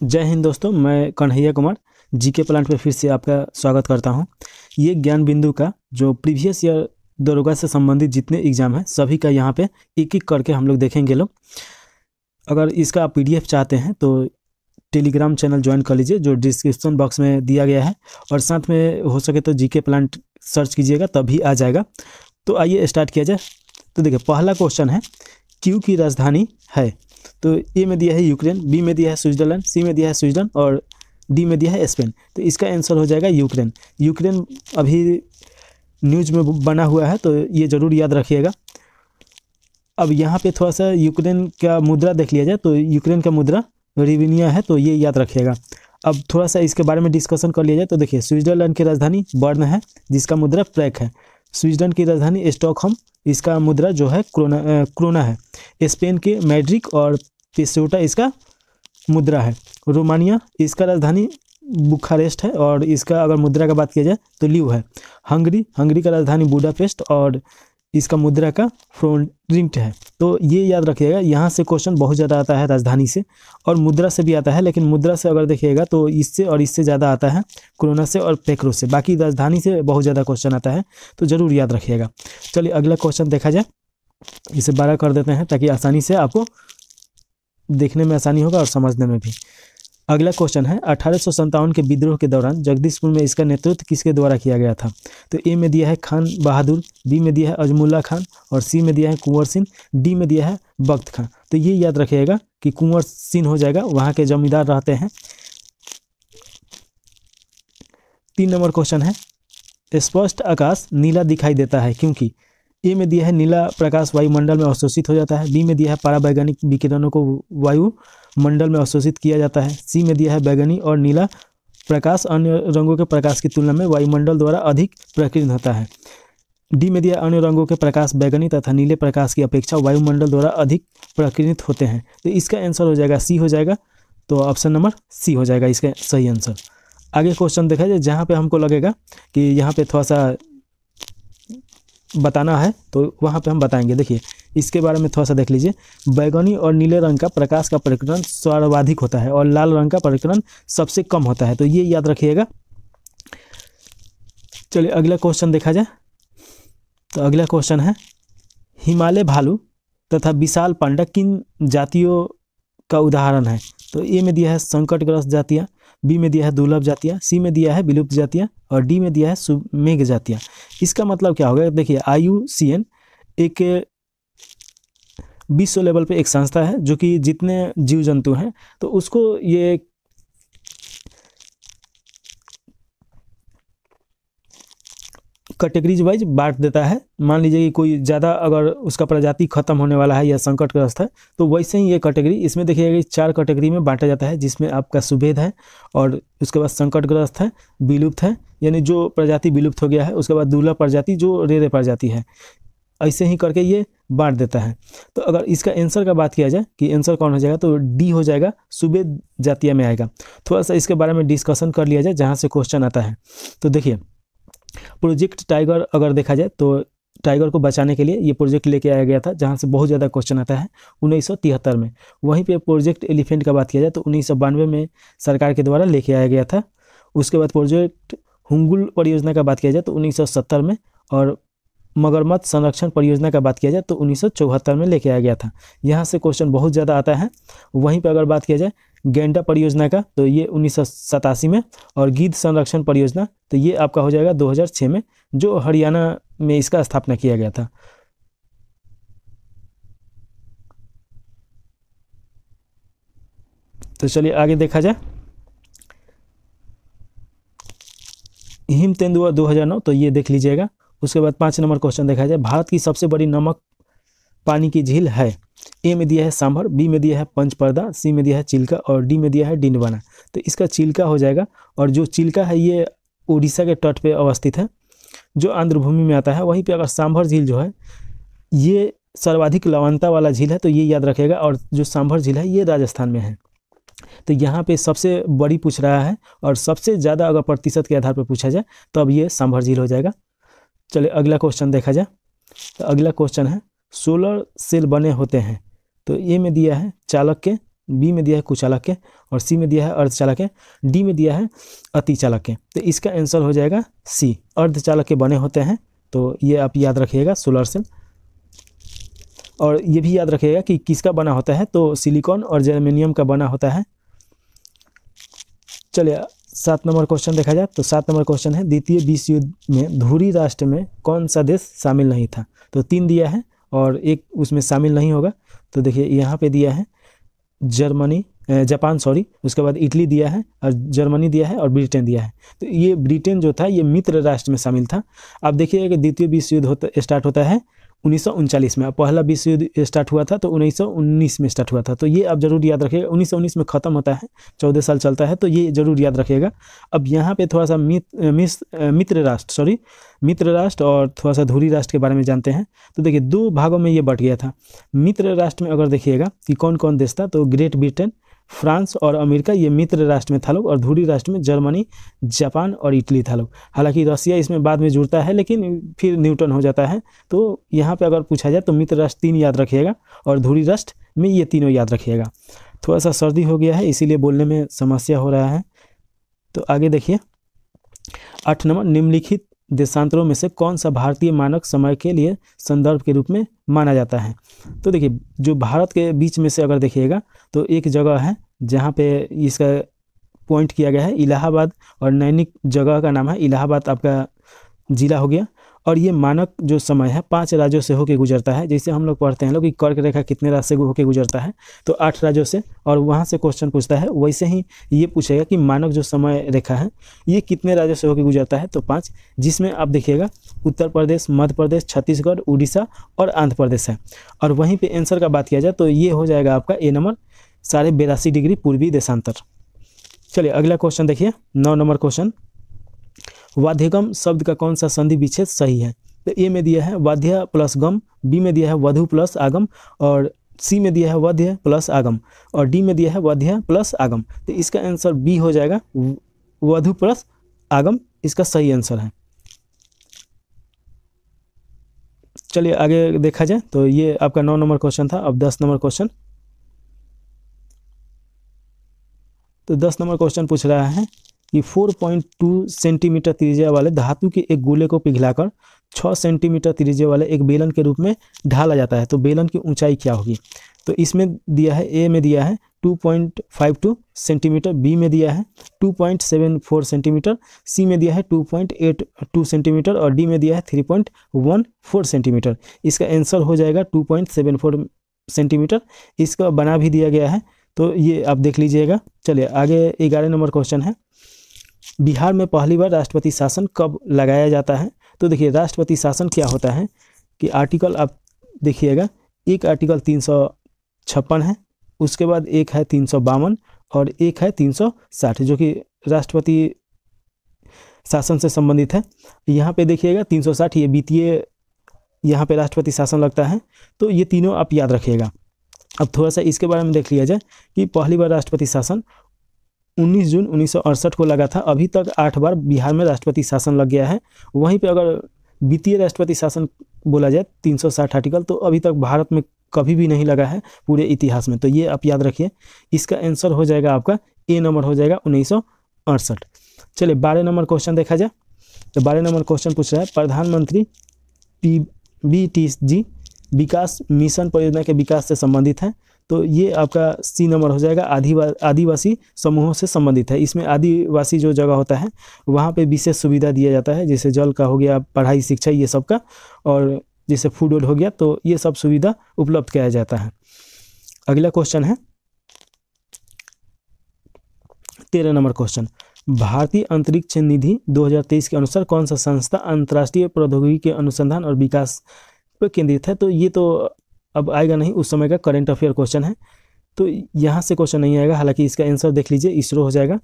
जय हिंद दोस्तों, मैं कन्हैया कुमार जीके प्लांट पे फिर से आपका स्वागत करता हूं। ये ज्ञान बिंदु का जो प्रीवियस ईयर दरोगा से संबंधित जितने एग्ज़ाम हैं सभी का यहाँ पे एक एक करके हम लोग देखेंगे लोग। अगर इसका आप पीडीएफ चाहते हैं तो टेलीग्राम चैनल ज्वाइन कर लीजिए जो डिस्क्रिप्शन बॉक्स में दिया गया है, और साथ में हो सके तो जीके प्लांट सर्च कीजिएगा तभी आ जाएगा। तो आइए स्टार्ट किया जाए। तो देखिए, पहला क्वेश्चन है क्यू की राजधानी है। तो ए में दिया है यूक्रेन, बी में दिया है स्विट्जरलैंड, सी में दिया है स्वीडन और डी में दिया है स्पेन। तो इसका आंसर हो जाएगा यूक्रेन। यूक्रेन अभी न्यूज़ में बना हुआ है तो ये ज़रूर याद रखिएगा। अब यहाँ पे थोड़ा सा यूक्रेन का मुद्रा देख लिया जाए तो यूक्रेन का मुद्रा रिविनिया है, तो ये याद रखिएगा। अब थोड़ा सा इसके बारे में डिस्कशन कर लिया जाए तो देखिए, स्विट्जरलैंड की राजधानी बर्न है जिसका मुद्रा प्रैक है। स्विट्जरलैंड की राजधानी स्टॉकहोम, इसका मुद्रा जो है क्रोना है। स्पेन के मैड्रिड और पेसोटा इसका मुद्रा है। रोमानिया, इसका राजधानी बुखारेस्ट है और इसका अगर मुद्रा का बात किया जाए तो ल्यू है। हंगरी का राजधानी बुडापेस्ट और इसका मुद्रा का फ्रोंट है। तो ये याद रखिएगा, यहाँ से क्वेश्चन बहुत ज़्यादा आता है राजधानी से, और मुद्रा से भी आता है, लेकिन मुद्रा से अगर देखिएगा तो इससे और इससे ज़्यादा आता है क्रोना से और पेक्रो से। बाकी राजधानी से बहुत ज़्यादा क्वेश्चन आता है, तो ज़रूर याद रखिएगा। चलिए अगला क्वेश्चन देखा जाए। इसे 12 कर देते हैं ताकि आसानी से आपको देखने में आसानी होगा और समझने में भी। अगला क्वेश्चन है 1857 के विद्रोह के दौरान जगदीशपुर में इसका नेतृत्व किसके द्वारा किया गया था। तो ए में दिया है खान बहादुर, बी में दिया है अजमुल्ला खान और सी में दिया है कुंवर सिंह, डी में दिया है बख्त खान। तो ये याद रखिएगा कि कुंवर सिंह हो जाएगा, वहाँ के जमींदार रहते हैं। 3 नंबर क्वेश्चन है स्पष्ट आकाश नीला दिखाई देता है क्योंकि। ए में दिया है नीला प्रकाश वायुमंडल में अवशोषित हो जाता है, बी में दिया है पराबैंगनी विकिरणों को वायुमंडल में अवशोषित किया जाता है, सी में दिया है बैगनी और नीला प्रकाश अन्य रंगों के प्रकाश की तुलना में वायुमंडल द्वारा अधिक प्रकीर्णन होता है, डी में दिया अन्य रंगों के प्रकाश बैगनी तथा नीले प्रकाश की अपेक्षा वायुमंडल द्वारा अधिक प्रकीर्णित होते हैं। तो इसका आंसर हो जाएगा सी हो जाएगा। तो ऑप्शन नंबर सी हो जाएगा इसका सही आंसर। आगे क्वेश्चन देखा जाए, जहाँ पे हमको लगेगा कि यहाँ पे थोड़ा सा बताना है तो वहाँ पे हम बताएंगे। देखिए, इसके बारे में थोड़ा सा देख लीजिए। बैगनी और नीले रंग का प्रकाश का प्रकीर्णन सर्वाधिक होता है और लाल रंग का प्रकीर्णन सबसे कम होता है, तो ये याद रखिएगा। चलिए अगला क्वेश्चन देखा जाए। तो अगला क्वेश्चन है हिमालय भालू तथा विशाल पांडा किन जातियों का उदाहरण है। तो ए में दिया है संकटग्रस्त जातियाँ, बी में दिया है दुर्लभ जातियाँ, सी में दिया है विलुप्त जातियाँ और डी में दिया है सुमेघ जातियाँ। इसका मतलब क्या होगा? देखिए, IUCN एक विश्व लेवल पे एक संस्था है जो कि जितने जीव जंतु हैं तो उसको ये कैटेगरीज वाइज बांट देता है। मान लीजिए कि कोई ज़्यादा अगर उसका प्रजाति खत्म होने वाला है या संकटग्रस्त है तो वैसे ही ये कैटेगरी, इसमें देखिएगा कि 4 कैटेगरी में बांटा जाता है, जिसमें आपका सुभेद है और उसके बाद संकटग्रस्त है, विलुप्त है यानी जो प्रजाति विलुप्त हो गया है, उसके बाद दुर्लभ प्रजाति जो रेरे प्रजाति है, ऐसे ही करके ये बांट देता है। तो अगर इसका आंसर का बात किया जाए कि आंसर कौन हो जाएगा तो डी हो जाएगा, सुभेद जातिया में आएगा। थोड़ा सा इसके बारे में डिस्कशन कर लिया जाए जहाँ से क्वेश्चन आता है। तो देखिए, प्रोजेक्ट टाइगर अगर देखा जाए तो टाइगर को बचाने के लिए ये प्रोजेक्ट लेके आया गया था, जहाँ से बहुत ज़्यादा क्वेश्चन आता है 1973 में। वहीं पे प्रोजेक्ट एलिफेंट का बात किया जाए तो 1992 में सरकार के द्वारा लेके आया गया था। उसके बाद प्रोजेक्ट हुंगुल परियोजना का बात किया जाए तो 1970 में, और मगरमच्छ संरक्षण परियोजना का बात किया जाए तो 1974 में लेके आया गया था। यहाँ से क्वेश्चन बहुत ज़्यादा आता है। वहीं पर अगर बात किया जाए गैंडा परियोजना का तो ये 1987 में, और गिद्ध संरक्षण परियोजना तो ये आपका हो जाएगा 2006 में, जो हरियाणा में इसका स्थापना किया गया था। तो चलिए आगे देखा जाए। हिम तेंदुआ 2009, तो ये देख लीजिएगा। उसके बाद 5 नंबर क्वेश्चन देखा जाए। भारत की सबसे बड़ी नमक पानी की झील है। ए में दिया है सांभर, बी में दिया है पंचपर्दा, सी में दिया है चिल्का और डी में दिया है डिंडवाना। तो इसका चिल्का हो जाएगा, और जो चिल्का है ये उड़ीसा के तट पे अवस्थित है जो आंध्र भूमि में आता है। वहीं पे अगर सांभर झील जो है ये सर्वाधिक लवणता वाला झील है, तो ये याद रखेगा। और जो सांभर झील है ये राजस्थान में है। तो यहाँ पे सबसे बड़ी पूछ रहा है, और सबसे ज़्यादा अगर प्रतिशत के आधार पर पूछा जाए तो अब ये सांभर झील हो जाएगा। चलिए अगला क्वेश्चन देखा जाए। तो अगला क्वेश्चन है सोलर सेल बने होते हैं। तो ए में दिया है चालक के, बी में दिया है कुचालक और सी में दिया है अर्धचालक, डी में दिया है अतिचालक। तो इसका आंसर हो जाएगा सी, अर्धचालक के बने होते हैं। तो ये आप याद रखिएगा सोलर सेल। और ये भी याद रखिएगा कि किसका बना होता है, तो सिलिकॉन और जर्मेनियम का बना होता है। चलिए 7 नंबर क्वेश्चन देखा जाए तो 7 नंबर क्वेश्चन है, द्वितीय विश्व युद्ध में धुरी राष्ट्र में कौन सा देश शामिल नहीं था। तो 3 दिया है और एक उसमें शामिल नहीं होगा। तो देखिए यहाँ पे दिया है जापान, उसके बाद इटली दिया है और जर्मनी दिया है और ब्रिटेन दिया है। तो ये ब्रिटेन जो था ये मित्र राष्ट्र में शामिल था। आप देखिए कि द्वितीय विश्व युद्ध स्टार्ट होता है 1939 में, पहला विश्व युद्ध स्टार्ट हुआ था तो 1919 में स्टार्ट हुआ था। तो ये आप जरूर याद रखिएगा, 1919 में ख़त्म होता है, 14 साल चलता है, तो ये जरूर याद रखिएगा। अब यहाँ पे थोड़ा सा मित्र राष्ट्र और थोड़ा सा धुरी राष्ट्र के बारे में जानते हैं। तो देखिए 2 भागों में ये बट गया था। मित्र राष्ट्र में अगर देखिएगा कि कौन कौन देश था, तो ग्रेट ब्रिटेन, फ्रांस और अमेरिका ये मित्र राष्ट्र में था लोग, और धुरी राष्ट्र में जर्मनी, जापान और इटली था लोग। हालांकि रसिया इसमें बाद में जुड़ता है लेकिन फिर न्यूटन हो जाता है। तो यहाँ पे अगर पूछा जाए तो मित्र राष्ट्र 3 याद रखिएगा और धुरी राष्ट्र में ये तीनों याद रखिएगा। थोड़ा सा सर्दी हो गया है इसीलिए बोलने में समस्या हो रहा है। तो आगे देखिए 8 नंबर, निम्नलिखित देशांतरों में से कौन सा भारतीय मानक समय के लिए संदर्भ के रूप में माना जाता है। तो देखिए जो भारत के बीच में से अगर देखिएगा तो एक जगह है जहाँ पे इसका पॉइंट किया गया है इलाहाबाद, और नैनिक जगह का नाम है इलाहाबाद, आपका जिला हो गया। और ये मानक जो समय है 5 राज्यों से होके गुजरता है। जैसे हम लोग पढ़ते हैं लोग कि कर्क रेखा कितने राज्य से होके गुजरता है, तो 8 राज्यों से, और वहाँ से क्वेश्चन पूछता है। वैसे ही ये पूछेगा कि मानक जो समय रेखा है ये कितने राज्यों से होके गुजरता है, तो 5, जिसमें आप देखिएगा उत्तर प्रदेश, मध्य प्रदेश, छत्तीसगढ़, उड़ीसा और आंध्र प्रदेश है। और वहीं पर आंसर का बात किया जाए तो ये हो जाएगा आपका ए नंबर 82.5 डिग्री पूर्वी देशांतर। चलिए अगला क्वेश्चन देखिए 9 नंबर क्वेश्चन, वाद्यगम शब्द का कौन सा संधि विच्छेद सही है। तो ए में दिया है वाद्य प्लस गम, बी में दिया है वधु प्लस आगम, और सी में दिया है वाद्य प्लस आगम, और डी में दिया है वाद्य प्लस आगम। तो इसका आंसर बी हो जाएगा, वधु प्लस आगम इसका सही आंसर है। चलिए आगे देखा जाए तो ये आपका 9 नंबर क्वेश्चन था। अब 10 नंबर क्वेश्चन, तो 10 नंबर क्वेश्चन पूछ रहा है कि 4.2 सेंटीमीटर त्रिज्या वाले धातु के एक गोले को पिघलाकर 6 सेंटीमीटर त्रिज्या वाले एक बेलन के रूप में ढाला जाता है, तो बेलन की ऊंचाई क्या होगी। तो इसमें दिया है, ए में दिया है 2.52 सेंटीमीटर, बी में दिया है 2.74 सेंटीमीटर, सी में दिया है 2.82 सेंटीमीटर और डी में दिया है 3.14 सेंटीमीटर। इसका आंसर हो जाएगा 2.74 सेंटीमीटर। इसका बना भी दिया गया है, तो ये आप देख लीजिएगा। चलिए आगे 11 नंबर क्वेश्चन है, बिहार में पहली बार राष्ट्रपति शासन कब लगाया जाता है। तो देखिए राष्ट्रपति शासन क्या होता है कि आर्टिकल आप देखिएगा, एक आर्टिकल 356 है, उसके बाद एक है 352 और एक है 360 जो कि राष्ट्रपति शासन से संबंधित है। यहाँ पे देखिएगा 360 ये वित्तीय यहाँ पे राष्ट्रपति शासन लगता है, तो ये तीनों आप याद रखिएगा। अब थोड़ा सा इसके बारे में देख लिया जाए कि पहली बार राष्ट्रपति शासन 19 जून 1968 को लगा था। अभी तक 8 बार बिहार में राष्ट्रपति शासन लग गया है। वहीं पे अगर वित्तीय राष्ट्रपति शासन बोला जाए 360 आर्टिकल, तो अभी तक भारत में कभी भी नहीं लगा है पूरे इतिहास में, तो ये आप याद रखिए। इसका आंसर हो जाएगा आपका ए नंबर हो जाएगा 1968। चलिए 12 नंबर क्वेश्चन देखा जाए, तो 12 नंबर क्वेश्चन पूछ रहा है, प्रधानमंत्री PBTG विकास मिशन परियोजना के विकास से संबंधित है। तो ये आपका सी नंबर हो जाएगा, आदिवासी समूहों से संबंधित है। इसमें आदिवासी जो जगह होता है वहाँ पे विशेष सुविधा दिया जाता है, जैसे जल का हो गया, पढ़ाई शिक्षा ये सब का, और जैसे फूड हो गया, तो ये सब सुविधा उपलब्ध किया जाता है। अगला क्वेश्चन है 13 नंबर क्वेश्चन, भारतीय अंतरिक्ष निधि 2023 के अनुसार कौन सा संस्था अंतर्राष्ट्रीय प्रौद्योगिकी के अनुसंधान और विकास पर केंद्रित है। तो ये तो अब आएगा नहीं, उस समय का करंट अफेयर क्वेश्चन है, तो यहाँ से क्वेश्चन नहीं आएगा। हालांकि इसका आंसर देख लीजिए, इसरो हो जाएगा।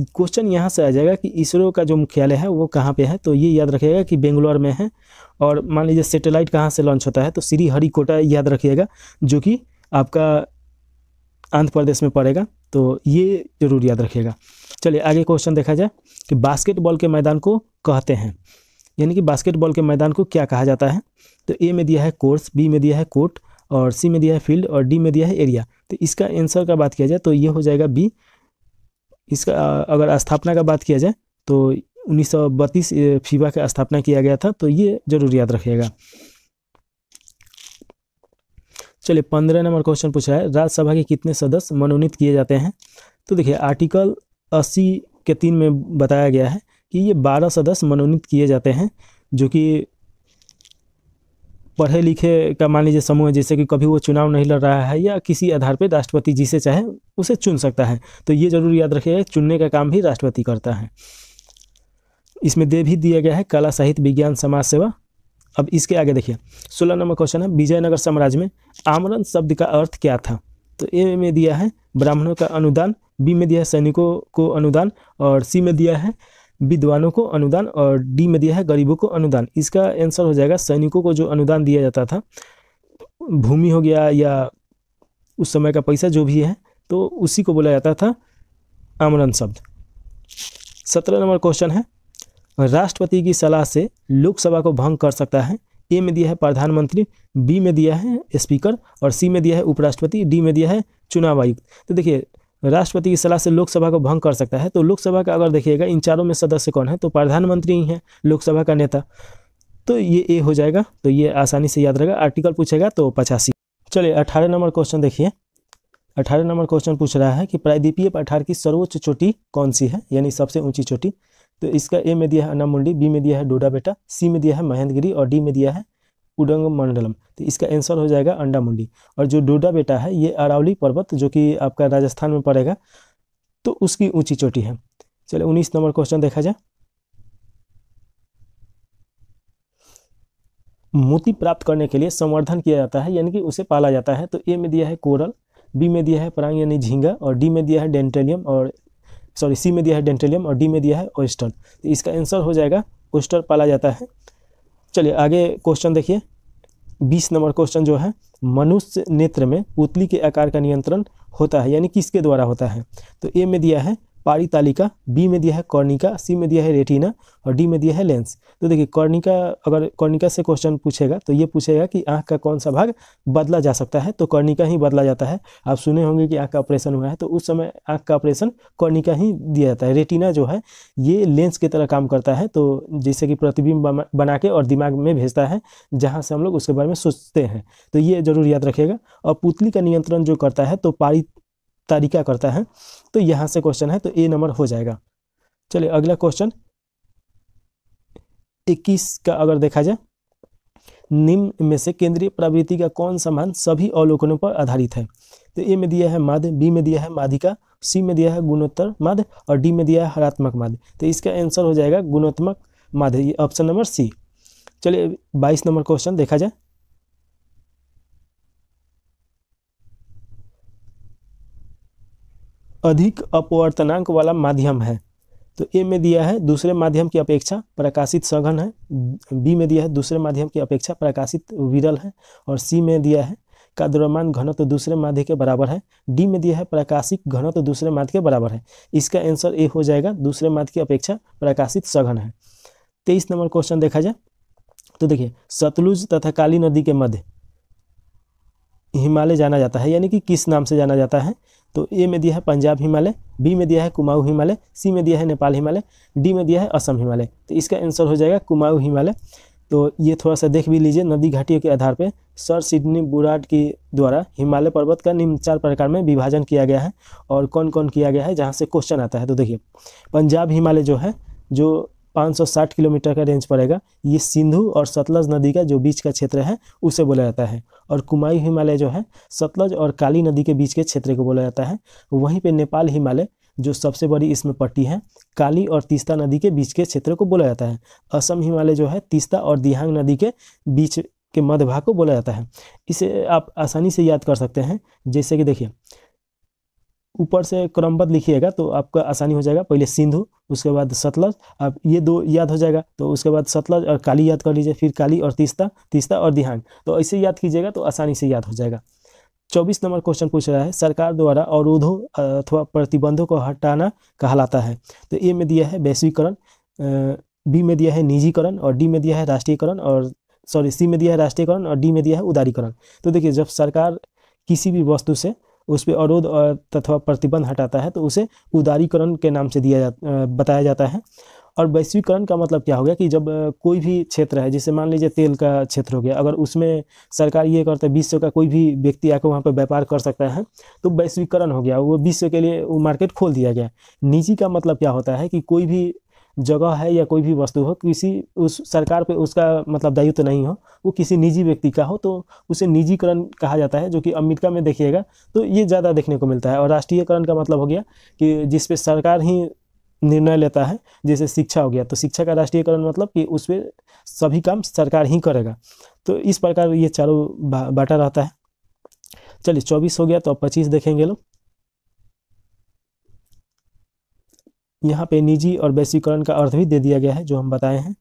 क्वेश्चन यहाँ से आ जाएगा कि इसरो का जो मुख्यालय है वो कहाँ पे है, तो ये याद रखिएगा कि बेंगलोर में है। और मान लीजिए सैटेलाइट कहाँ से लॉन्च होता है, तो श्रीहरिकोटा याद रखिएगा, जो कि आपका आंध्र प्रदेश में पड़ेगा, तो ये जरूर याद रखिएगा। चलिए आगे क्वेश्चन देखा जाए कि बास्केटबॉल के मैदान को कहते हैं, यानी कि बास्केटबॉल के मैदान को क्या कहा जाता है। तो ए में दिया है कोर्स, बी में दिया है कोर्ट और सी में दिया है फील्ड और डी में दिया है एरिया। तो इसका आंसर का बात किया जाए तो ये हो जाएगा बी। इसका अगर स्थापना का बात किया जाए तो 1932 फीफा का स्थापना किया गया था, तो ये जरूर याद रखिएगा। चलिए 15 नंबर क्वेश्चन पूछा है, राज्यसभा के कितने सदस्य मनोनीत किए जाते हैं। तो देखिए आर्टिकल 80 के 3 में बताया गया है कि ये 12 सदस्य मनोनीत किए जाते हैं, जो कि पढ़े लिखे का मान लीजिए समूह है, जैसे कि कभी वो चुनाव नहीं लड़ रहा है या किसी आधार पर राष्ट्रपति जिसे चाहे उसे चुन सकता है। तो ये जरूर याद रखिएगा, चुनने का काम भी राष्ट्रपति करता है। इसमें दे भी दिया गया है कला, साहित्य, विज्ञान, समाज सेवा। अब इसके आगे देखिए 16 नंबर क्वेश्चन है, विजयनगर साम्राज्य में आमरण शब्द का अर्थ क्या था। तो ए में दिया है ब्राह्मणों का अनुदान, बी में दिया है सैनिकों को अनुदान, और सी में दिया है विद्वानों को अनुदान, और डी में दिया है गरीबों को अनुदान। इसका आंसर हो जाएगा सैनिकों को जो अनुदान दिया जाता था, भूमि हो गया या उस समय का पैसा जो भी है, तो उसी को बोला जाता था आमरण शब्द। 17 नंबर क्वेश्चन है, राष्ट्रपति की सलाह से लोकसभा को भंग कर सकता है। ए में दिया है प्रधानमंत्री, बी में दिया है स्पीकर, और सी में दिया है उपराष्ट्रपति, डी में दिया है चुनाव आयुक्त। तो देखिए राष्ट्रपति की सलाह से लोकसभा को भंग कर सकता है, तो लोकसभा का अगर देखिएगा इन चारों में सदस्य कौन है, तो प्रधानमंत्री ही है लोकसभा का नेता, तो ये ए हो जाएगा। तो ये आसानी से याद रहेगा, आर्टिकल पूछेगा तो 85। चलिए 18 नंबर क्वेश्चन देखिए। 18 नंबर क्वेश्चन पूछ रहा है कि प्रायद्वीपीय पठार की सर्वोच्च चोटी कौन सी है, यानी सबसे ऊंची चोटी। तो इसका ए में दिया है अन्नामुंडी, बी में दिया है डोडा बेटा, सी में दिया है महेंद्रगिरी, और डी में दिया है उडंग मंडलम। तो इसका आंसर हो जाएगा अंडामुंडी। और जो डोडा बेटा है ये अरावली पर्वत जो कि आपका राजस्थान में पड़ेगा, तो उसकी ऊंची चोटी है। चलिए 19 नंबर क्वेश्चन देखा जाए। मोती प्राप्त करने के लिए संवर्धन किया जाता है, यानी कि उसे पाला जाता है। तो ए में दिया है कोरल, बी में दिया है पराग यानी झींगा, और डी में दिया है डेंटेलियम, और सी में दिया है डेंटेलियम, और डी में दिया है ओस्टर। तो इसका आंसर हो जाएगा ओस्टर पाला जाता है। चलिए आगे क्वेश्चन देखिए। 20 नंबर क्वेश्चन जो है, मनुष्य नेत्र में पुतली के आकार का नियंत्रण होता है, यानी किसके द्वारा होता है। तो ए में दिया है पारितालिका, बी में दिया है कर्णिका, सी में दिया है रेटिना, और डी में दिया है लेंस। तो देखिए कर्णिका, अगर कर्णिका से क्वेश्चन पूछेगा तो ये पूछेगा कि आँख का कौन सा भाग बदला जा सकता है, तो कर्णिका ही बदला जाता है। आप सुने होंगे कि आँख का ऑपरेशन हुआ है, तो उस समय आँख का ऑपरेशन कर्णिका ही दिया जाता है। रेटिना जो है ये लेंस की तरह काम करता है, तो जैसे कि प्रतिबिंब बना के और दिमाग में भेजता है, जहाँ से हम लोग उसके बारे में सोचते हैं। तो ये जरूर याद रखिएगा। और पुतली का नियंत्रण जो करता है तो तारिका करता है। तो यहाँ से क्वेश्चन है, तो ए नंबर हो जाएगा। चलिए अगला क्वेश्चन 21 का अगर देखा जाए, निम्न में से केंद्रीय प्रवृत्ति का कौन सा मान सभी अवलोकनों पर आधारित है। तो ए में दिया है माध्य, बी में दिया है माध्यिका, सी में दिया है गुणोत्तर माध्य, और डी में दिया है हरात्मक माध्य। तो इसका आंसर हो जाएगा गुणात्मक माध्य, ये ऑप्शन नंबर सी। चलिए 22 नंबर क्वेश्चन देखा जाए। अधिक अपवर्तनांक वाला माध्यम है। तो ए में दिया है दूसरे माध्यम की अपेक्षा प्रकाशित सघन है, बी में दिया है दूसरे माध्यम की अपेक्षा प्रकाशित विरल है, और सी में दिया है का द्रव्यमान घनत्व दूसरे माध्य के बराबर है, डी में दिया है प्रकाशित घनत्व दूसरे माध्य के बराबर है। इसका आंसर ए हो जाएगा, दूसरे माध्य की अपेक्षा प्रकाशित सघन है। 23 नंबर क्वेश्चन देखा जाए। तो देखिए सतलुज तथा काली नदी के मध्य हिमालय जाना जाता है, यानी कि किस नाम से जाना जाता है। तो ए में दिया है पंजाब हिमालय, बी में दिया है कुमाऊं हिमालय, सी में दिया है नेपाल हिमालय, डी में दिया है असम हिमालय। तो इसका आंसर हो जाएगा कुमाऊं हिमालय। तो ये थोड़ा सा देख भी लीजिए, नदी घाटियों के आधार पर सर सिडनी बुराड के द्वारा हिमालय पर्वत का निम्न 4 प्रकार में विभाजन किया गया है, और कौन कौन किया गया है जहाँ से क्वेश्चन आता है। तो देखिए पंजाब हिमालय जो है, जो 560 किलोमीटर का रेंज पड़ेगा, ये सिंधु और सतलज नदी का जो बीच का क्षेत्र है उसे बोला जाता है। और कुमाऊं हिमालय जो है सतलज और काली नदी के बीच के क्षेत्र को बोला जाता है। वहीं पे नेपाल हिमालय जो सबसे बड़ी इसमें पट्टी है, काली और तीस्ता नदी के बीच के क्षेत्र को बोला जाता है। असम हिमालय जो है तीस्ता और दिहांग नदी के बीच के मध्य भाग को बोला जाता है। इसे आप आसानी से याद कर सकते हैं, जैसे कि देखिए ऊपर से क्रमबद्ध लिखिएगा तो आपका आसानी हो जाएगा। पहले सिंधु, उसके बाद सतलज, आप ये 2 याद हो जाएगा, तो उसके बाद सतलज और काली याद कर लीजिए, फिर काली और तीस्ता, तीस्ता और दिहांग। तो ऐसे याद कीजिएगा तो आसानी से याद हो जाएगा। 24 नंबर क्वेश्चन पूछ रहा है, सरकार द्वारा अवरोधों अथवा प्रतिबंधों को हटाना कहलाता है। तो ए में दिया है वैश्वीकरण, बी में दिया है निजीकरण, और डी में दिया है राष्ट्रीयकरण, और सॉरी सी में दिया है राष्ट्रीयकरण और डी में दिया है उदारीकरण। तो देखिए जब सरकार किसी भी वस्तु से उस पर अवरोध और तथा प्रतिबंध हटाता है तो उसे उदारीकरण के नाम से बताया जाता है। और वैश्वीकरण का मतलब क्या हो गया कि जब कोई भी क्षेत्र है, जैसे मान लीजिए तेल का क्षेत्र हो गया, अगर उसमें सरकार ये करता है विश्व का कोई भी व्यक्ति आकर वहाँ पर व्यापार कर सकता है तो वैश्वीकरण हो गया, वो विश्व के लिए वो मार्केट खोल दिया गया। निजी का मतलब क्या होता है कि कोई भी जगह है या कोई भी वस्तु हो, किसी उस सरकार पे उसका मतलब दायित्व तो नहीं हो, वो किसी निजी व्यक्ति का हो तो उसे निजीकरण कहा जाता है, जो कि अमेरिका में देखिएगा तो ये ज़्यादा देखने को मिलता है। और राष्ट्रीयकरण का मतलब हो गया कि जिस पे सरकार ही निर्णय लेता है, जैसे शिक्षा हो गया तो शिक्षा का राष्ट्रीयकरण मतलब कि उस पर सभी काम सरकार ही करेगा। तो इस प्रकार ये चारों बांटा रहता है। चलिए 24 हो गया, तो अब 25 देखेंगे लोग। यहाँ पे निजी और वैश्वीकरण का अर्थ भी दे दिया गया है जो हम बताए हैं।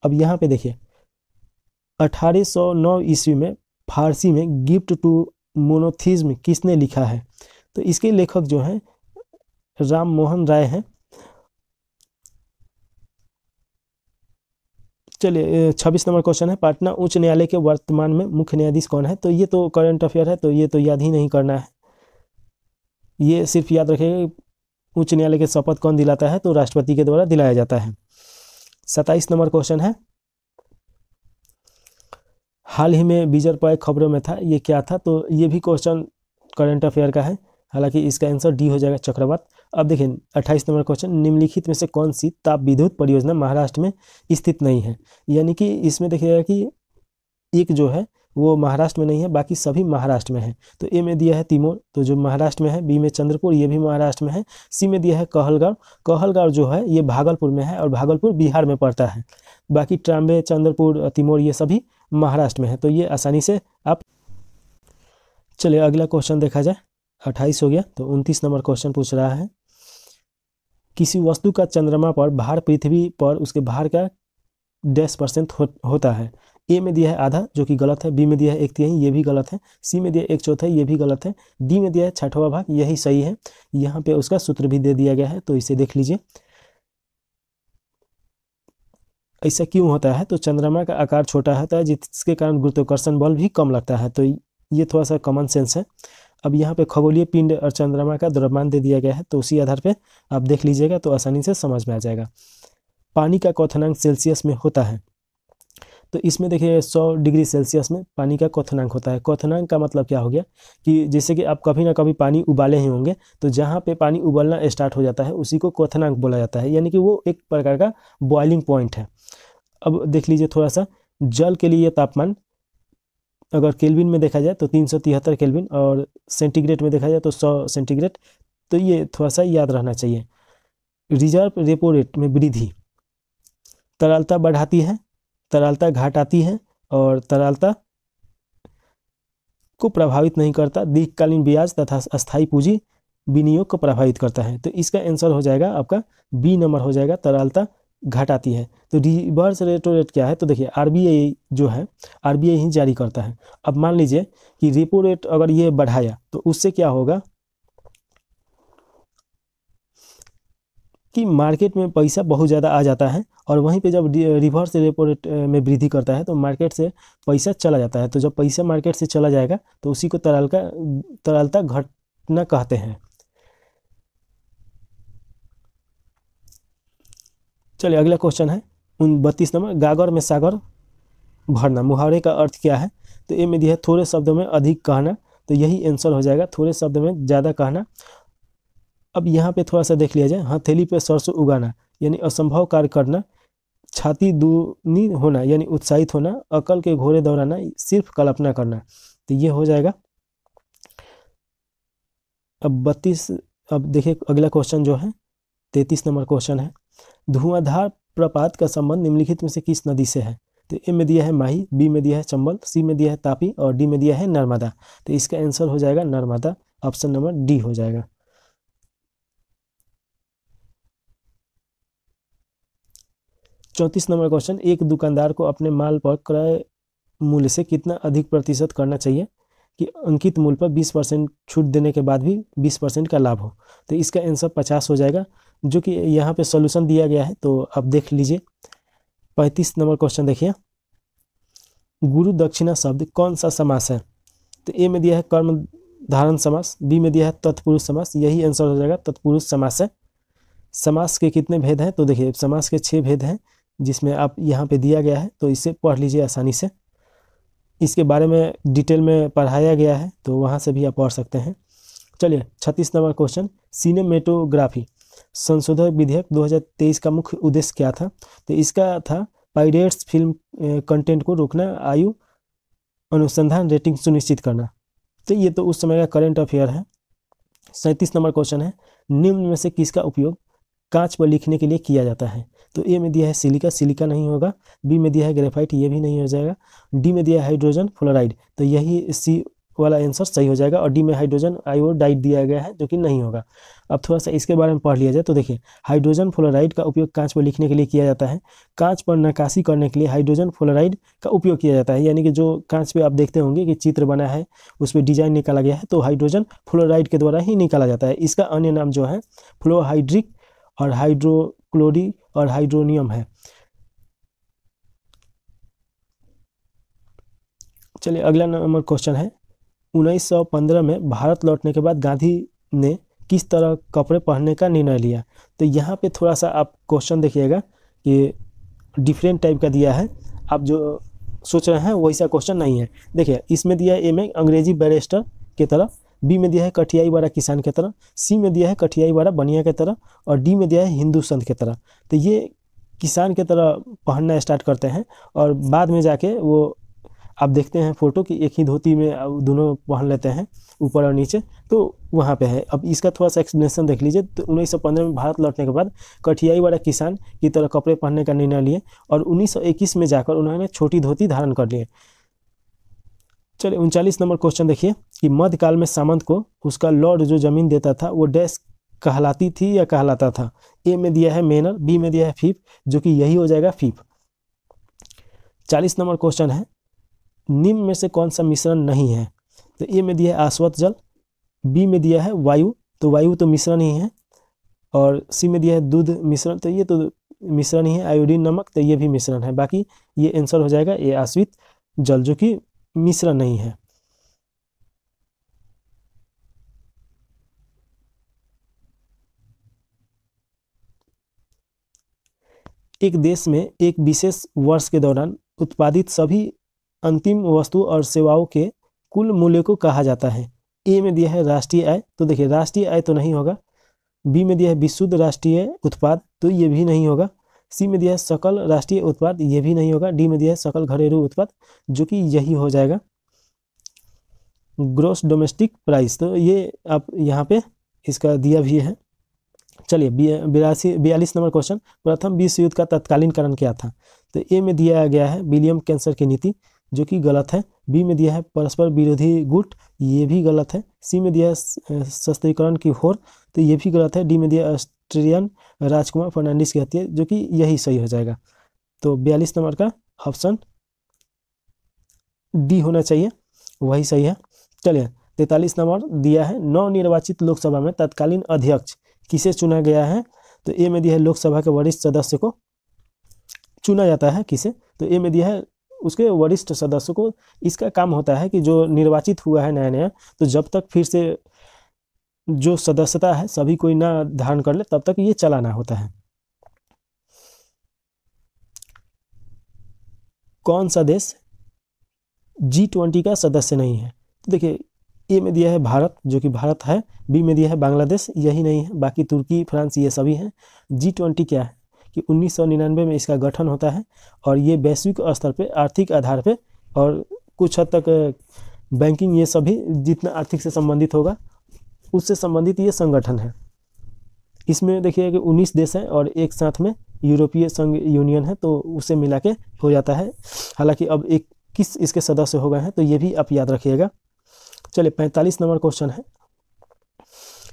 अब यहाँ पे देखिए 1809 ईस्वी में फारसी में गिफ्ट टू मोनोथिज्म किसने लिखा है? तो इसके लेखक जो हैं राम मोहन राय हैं। चलिए 26 नंबर क्वेश्चन है, पटना उच्च न्यायालय के वर्तमान में मुख्य न्यायाधीश कौन है? तो ये तो करंट अफेयर है, तो ये तो याद ही नहीं करना है, ये सिर्फ याद रखिएगा उच्च न्यायालय के शपथ कौन दिलाता है? तो राष्ट्रपति के द्वारा दिलाया जाता है। 27 नंबर क्वेश्चन है, हाल ही में विजयपाय खबरों में था, ये क्या था? तो ये भी क्वेश्चन करंट अफेयर का है, हालांकि इसका आंसर डी हो जाएगा, चक्रवात। अब देखिए 28 नंबर क्वेश्चन, निम्नलिखित में से कौन सी ताप विद्युत परियोजना महाराष्ट्र में स्थित नहीं है? यानी कि इसमें देखिएगा कि एक जो है वो महाराष्ट्र में नहीं है, बाकी सभी महाराष्ट्र में है। तो ए में दिया है तिमोर, तो जो महाराष्ट्र में है, बी में चंद्रपुर, ये भी महाराष्ट्र में है, सी में दिया है कहलगांव, कहलगांव जो है ये भागलपुर में है और भागलपुर बिहार में पड़ता है। बाकी ट्राम्बे, चंद्रपुर, तिमोर ये सभी महाराष्ट्र में है, तो ये आसानी से आप। चलिए अगला क्वेश्चन देखा जाए, 28 हो गया, तो 29 नंबर क्वेश्चन पूछ रहा है, किसी वस्तु का चंद्रमा पर भार पृथ्वी पर उसके भार का %% होता है। ए में दिया है आधा, जो कि गलत है, बी में दिया है 1/3, ये भी गलत है, सी में दिया है 1/4, ये भी गलत है, डी में दिया है 6वां भाग, यही सही है। यहाँ पे उसका सूत्र भी दे दिया गया है, तो इसे देख लीजिए। ऐसा क्यों होता है? तो चंद्रमा का आकार छोटा होता है, जिसके कारण गुरुत्वाकर्षण बल भी कम लगता है, तो ये थोड़ा सा कॉमन सेंस है। अब यहाँ पे खगोलीय पिंड और चंद्रमा का द्रव्यमान दे दिया गया है, तो उसी आधार पे आप देख लीजिएगा तो आसानी से समझ में आ जाएगा। पानी का क्वथनांक सेल्सियस में होता है, तो इसमें देखिए 100 डिग्री सेल्सियस में पानी का क्वथनांक होता है। क्वथनांक का मतलब क्या हो गया कि जैसे कि आप कभी ना कभी पानी उबाले ही होंगे, तो जहाँ पे पानी उबलना स्टार्ट हो जाता है उसी को क्वथनांक बोला जाता है, यानी कि वो एक प्रकार का बॉइलिंग पॉइंट है। अब देख लीजिए थोड़ा सा, जल के लिए तापमान अगर केल्विन में देखा जाए तो 373 केल्विन, और सेंटीग्रेड में देखा जाए तो 100 सेंटीग्रेड, तो ये थोड़ा सा याद रहना चाहिए। रिजर्व रेपो रेट में वृद्धि तरलता बढ़ाती है, तरलता घटाती है, और तरलता को प्रभावित नहीं करता। दीर्घकालीन ब्याज तथा अस्थायी पूंजी विनियोग को प्रभावित करता है, तो इसका आंसर हो जाएगा आपका बी नंबर हो जाएगा, तरलता घटाती है। तो रिवर्स रेपो रेट क्या है? तो देखिए आरबीआई जो है, आरबीआई ही जारी करता है। अब मान लीजिए कि रेपो रेट अगर ये बढ़ाया तो उससे क्या होगा कि मार्केट में पैसा बहुत ज़्यादा आ जाता है, और वहीं पे जब रिवर्स रेपो रेट में वृद्धि करता है तो मार्केट से पैसा चला जाता है। तो जब पैसा मार्केट से चला जाएगा तो उसी को तरलता घटना कहते हैं। चलिए अगला क्वेश्चन है 32 नंबर, गागर में सागर भरना मुहावरे का अर्थ क्या है? तो ए में दिया है थोड़े शब्दों में अधिक कहना, तो यही आंसर हो जाएगा, थोड़े शब्द में ज़्यादा कहना। अब यहाँ पे थोड़ा सा देख लिया जाए, हथेली पे सरसों उगाना यानी असंभव कार्य करना, छाती दूनी होना यानी उत्साहित होना, अकल के घोड़े दौड़ाना सिर्फ कल्पना करना, तो ये हो जाएगा। अब 32, अब देखिए अगला क्वेश्चन जो है 33 नंबर क्वेश्चन है, धुआंधार प्रपात का संबंध निम्नलिखित में से किस नदी से है? तो ए में दिया है माही, बी में दिया है चंबल, सी में दिया है तापी, और डी में दिया है नर्मदा, तो इसका आंसर हो जाएगा नर्मदा, ऑप्शन नंबर डी हो जाएगा। 34 नंबर क्वेश्चन, एक दुकानदार को अपने माल पर क्रय मूल्य से कितना अधिक प्रतिशत करना चाहिए कि अंकित मूल्य पर 20% छूट देने के बाद भी 20% का लाभ हो? तो इसका आंसर 50 हो जाएगा, जो कि यहाँ पे सॉल्यूशन दिया गया है, तो आप देख लीजिए। 35 नंबर क्वेश्चन देखिए, गुरु दक्षिणा शब्द कौन सा समास है? तो ए में दिया है कर्म धारण समास, बी में दिया है तत्पुरुष समास, यही आंसर हो जाएगा तत्पुरुष समास है। समास के कितने भेद हैं? तो देखिए समास के 6 भेद हैं, जिसमें आप यहाँ पे दिया गया है, तो इसे पढ़ लीजिए आसानी से। इसके बारे में डिटेल में पढ़ाया गया है, तो वहाँ से भी आप पढ़ सकते हैं। चलिए 36 नंबर क्वेश्चन, सिनेमेटोग्राफी संशोधन विधेयक 2023 का मुख्य उद्देश्य क्या था? तो इसका था पायरेट्स फिल्म कंटेंट को रोकना, आयु अनुसंधान रेटिंग सुनिश्चित करना। तो ये तो उस समय का करंट अफेयर है। 37 नंबर क्वेश्चन है, निम्न में से किसका उपयोग कांच पर लिखने के लिए किया जाता है? तो ए में दिया है सिलिका, सिलिका नहीं होगा। बी में दिया है ग्रेफाइट, ये भी नहीं हो जाएगा। डी में दिया है हाइड्रोजन फ्लोराइड, तो यही सी वाला आंसर सही हो जाएगा। और डी में हाइड्रोजन आयोडाइड दिया गया है, जो कि नहीं होगा। अब थोड़ा सा इसके बारे में पढ़ लिया जाए। तो देखिए हाइड्रोजन फ्लोराइड का उपयोग कांच पर लिखने के लिए किया जाता है। कांच पर नक्काशी करने के लिए हाइड्रोजन फ्लोराइड का उपयोग किया जाता है, यानी कि जो कांच पे आप देखते होंगे कि चित्र बना है, उस पर डिजाइन निकाला गया है, तो हाइड्रोजन फ्लोराइड के द्वारा ही निकाला जाता है। इसका अन्य नाम जो है फ्लोहाइड्रिक और हाइड्रोक्लोरी और हाइड्रोनियम है। चलिए अगला नंबर क्वेश्चन है, 1915 में भारत लौटने के बाद गांधी ने किस तरह कपड़े पहनने का निर्णय लिया? तो यहाँ पे थोड़ा सा आप क्वेश्चन देखिएगा कि डिफरेंट टाइप का दिया है, आप जो सोच रहे हैं वैसा क्वेश्चन नहीं है। देखिए इसमें दिया है ए में अंग्रेजी बैरिस्टर की तरह, बी में दिया है कठियाई वाला किसान की तरह, सी में दिया है कठियाई वाला बनिया की तरह, और डी में दिया है हिंदू संत की तरह। तो ये किसान की तरह पहनना स्टार्ट करते हैं, और बाद में जाके वो आप देखते हैं फोटो कि एक ही धोती में दोनों पहन लेते हैं, ऊपर और नीचे, तो वहाँ पे है। अब इसका थोड़ा सा एक्सप्लेनेशन देख लीजिए। तो 1915 में भारत लौटने के बाद कठियाई वाला किसान की तरह कपड़े पहनने का निर्णय लिए, और 1921 में जाकर उन्होंने छोटी धोती धारण कर लिए। चलिए 39 नंबर क्वेश्चन देखिए कि मध्यकाल में सामंत को उसका लॉर्ड जो जमीन देता था वो डैश कहलाती थी या कहलाता था? ए में दिया है मेनर, बी में दिया है फीफ, जो कि यही हो जाएगा फीफ। 40 नंबर क्वेश्चन है, निम्न में से कौन सा मिश्रण नहीं है? तो ए में दिया है आश्वत जल, बी में दिया है वायु, तो वायु तो मिश्रण ही है, और सी में दिया है दूध मिश्रण, तो ये तो मिश्रण ही है। आयोडीन नमक, तो ये भी मिश्रण है। बाकी ये आंसर हो जाएगा ए आश्वित जल, जो कि मिश्रण नहीं है। एक देश में एक विशेष वर्ष के दौरान उत्पादित सभी अंतिम वस्तु और सेवाओं के कुल मूल्य को कहा जाता है। ए में दिया है राष्ट्रीय आय, तो देखिए राष्ट्रीय आय तो नहीं होगा। बी में दिया है विशुद्ध राष्ट्रीय उत्पाद, तो ये भी नहीं होगा। सी में दिया है सकल राष्ट्रीय उत्पाद, ये भी नहीं होगा। डी में दिया है सकल घरेलू उत्पाद, जो कि यही हो जाएगा ग्रोस डोमेस्टिक प्राइस, तो ये आप यहाँ पे इसका दिया भी है। चलिए 42 नंबर क्वेश्चन, प्रथम विश्व युद्ध का तत्कालीन कारण क्या था? तो ए में दिया गया है विलियम कैंसर की नीति, जो कि गलत है। बी में दिया है परस्पर विरोधी गुट, ये भी गलत है। सी में दिया है सशस्त्रीकरण की होड़, तो ये भी गलत है। डी में दिया ऑस्ट्रेलियन राजकुमार फर्नांडिस की हत्या, जो कि यही सही हो जाएगा। तो 42 नंबर का ऑप्शन डी होना चाहिए, वही सही है। चलिए 43 नंबर दिया है, नवनिर्वाचित लोकसभा में तत्कालीन अध्यक्ष किसे चुना गया है? तो ए में दिया है लोकसभा के वरिष्ठ सदस्य को चुना जाता है। किसे? तो ए में दिया है उसके वरिष्ठ सदस्य को। इसका काम होता है कि जो निर्वाचित हुआ है नया नया, तो जब तक फिर से जो सदस्यता है सभी कोई ना धारण कर ले, तब तक ये चलाना होता है। कौन सा देश G20 का सदस्य नहीं है? तो देखिए ए में दिया है भारत, जो कि भारत है। बी में दिया है बांग्लादेश, यही नहीं है। बाकी तुर्की, फ्रांस, ये सभी हैं। G20 क्या है कि 1999 में इसका गठन होता है, और ये वैश्विक स्तर पे आर्थिक आधार पे और कुछ हद तक बैंकिंग, ये सभी जितना आर्थिक से संबंधित होगा उससे संबंधित ये संगठन है। इसमें देखिए कि 19 देश हैं और एक साथ में यूरोपीय संघ यूनियन है, तो उसे मिला के हो जाता है। हालांकि अब 21 इसके सदस्य हो गए हैं, तो ये भी आप याद रखिएगा। चलिए 45 नंबर क्वेश्चन है,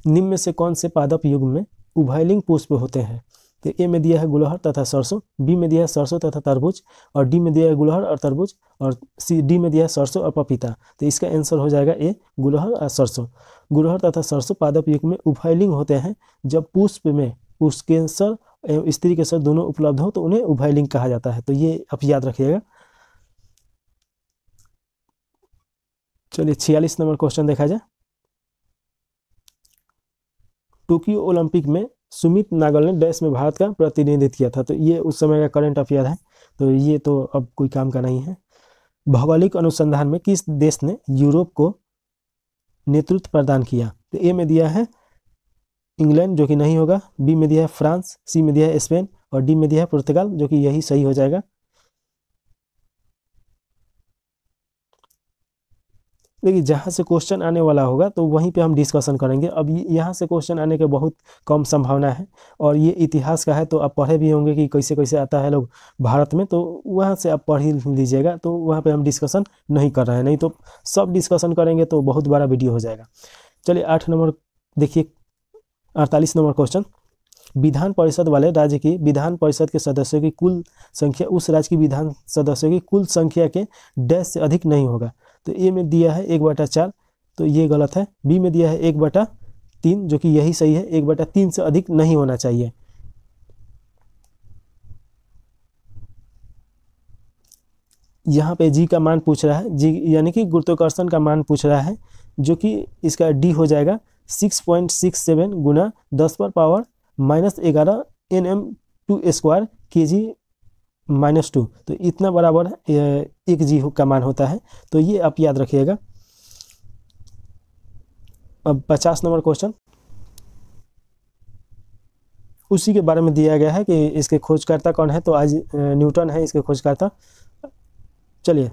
निम्न में से कौन से पादप युग में उभयलिंग पुष्प होते हैं? तो ए में दिया है गुलहर तथा सरसों, बी में दिया है सरसों तथा तरबूज, और डी में दिया है गुलहर और तरबूज, और सी डी में दिया है सरसों और पपीता। तो इसका आंसर हो जाएगा ए गुलहर और सरसों। गुलहर तथा सरसों पादप युग में उभयलिंग होते हैं। जब पुष्प में पुष्पकेसर एवं स्त्री केसर दोनों उपलब्ध हो तो उन्हें उभयलिंग कहा जाता है। तो ये आप याद रखिएगा। चलिए 46 नंबर क्वेश्चन देखा जाए। टोक्यो ओलंपिक में सुमित नागल ने डैश में भारत का प्रतिनिधित्व किया था। तो ये उस समय का करंट अफेयर है, तो ये तो अब कोई काम का नहीं है। भौगोलिक अनुसंधान में किस देश ने यूरोप को नेतृत्व प्रदान किया? तो ए में दिया है इंग्लैंड, जो कि नहीं होगा। बी में दिया है फ्रांस, सी में दिया है स्पेन और डी में दिया है पुर्तगाल, जो कि यही सही हो जाएगा। देखिए जहाँ से क्वेश्चन आने वाला होगा तो वहीं पे हम डिस्कशन करेंगे। अब यहाँ से क्वेश्चन आने के बहुत कम संभावना है, और ये इतिहास का है तो आप पढ़े भी होंगे कि कैसे कैसे आता है लोग भारत में, तो वहाँ से आप पढ़ ही लीजिएगा। तो वहाँ पे हम डिस्कशन नहीं कर रहे हैं, नहीं तो सब डिस्कशन करेंगे तो बहुत बड़ा वीडियो हो जाएगा। चलिए 8 नंबर देखिए, 48 नंबर क्वेश्चन। विधान परिषद वाले राज्य की विधान परिषद के सदस्यों की कुल संख्या उस राज्य की विधान सदस्यों की कुल संख्या के डैश से अधिक नहीं होगा। तो ए में दिया है 1/4, तो ये गलत है। बी में दिया है 1/3, जो कि यही सही है। 1/3 से अधिक नहीं होना चाहिए। यहाँ पे जी का मान पूछ रहा है, जी यानी कि गुरुत्वाकर्षण का मान पूछ रहा है, जो कि इसका डी हो जाएगा 6.67 गुना 10⁻⁻11 Nm² kg -2। तो इतना बराबर 1 जी का मान होता है, तो ये आप याद रखिएगा। अब 50 नंबर क्वेश्चन उसी के बारे में दिया गया है कि इसके खोजकर्ता कौन है। तो आज न्यूटन है इसके खोजकर्ता। चलिए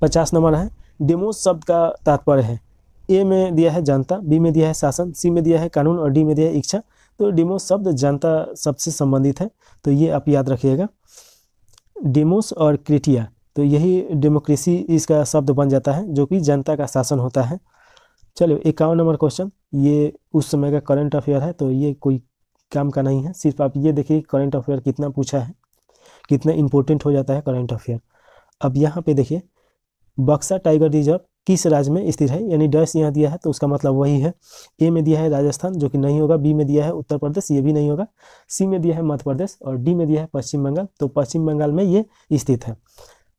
50 नंबर है। डेमोस शब्द का तात्पर्य है। ए में दिया है जनता, बी में दिया है शासन, सी में दिया है कानून और डी में दिया है इच्छा। तो डेमोस शब्द जनता शब्द से संबंधित है, तो ये आप याद रखिएगा। डेमोस और क्रिटिया, तो यही डेमोक्रेसी इसका शब्द बन जाता है, जो कि जनता का शासन होता है। चलो 51 नंबर क्वेश्चन, ये उस समय का करंट अफेयर है, तो ये कोई काम का नहीं है। सिर्फ आप ये देखिए करंट अफेयर कितना पूछा है, कितना इंपॉर्टेंट हो जाता है करंट अफेयर। अब यहाँ पे देखिए बक्सा टाइगर रिजर्व किस राज्य में स्थित है, यानी डैश यहाँ दिया है तो उसका मतलब वही है। ए में दिया है राजस्थान, जो कि नहीं होगा। बी में दिया है उत्तर प्रदेश, ये भी नहीं होगा। सी में दिया है मध्य प्रदेश और डी में दिया है पश्चिम बंगाल, तो पश्चिम बंगाल में ये स्थित है।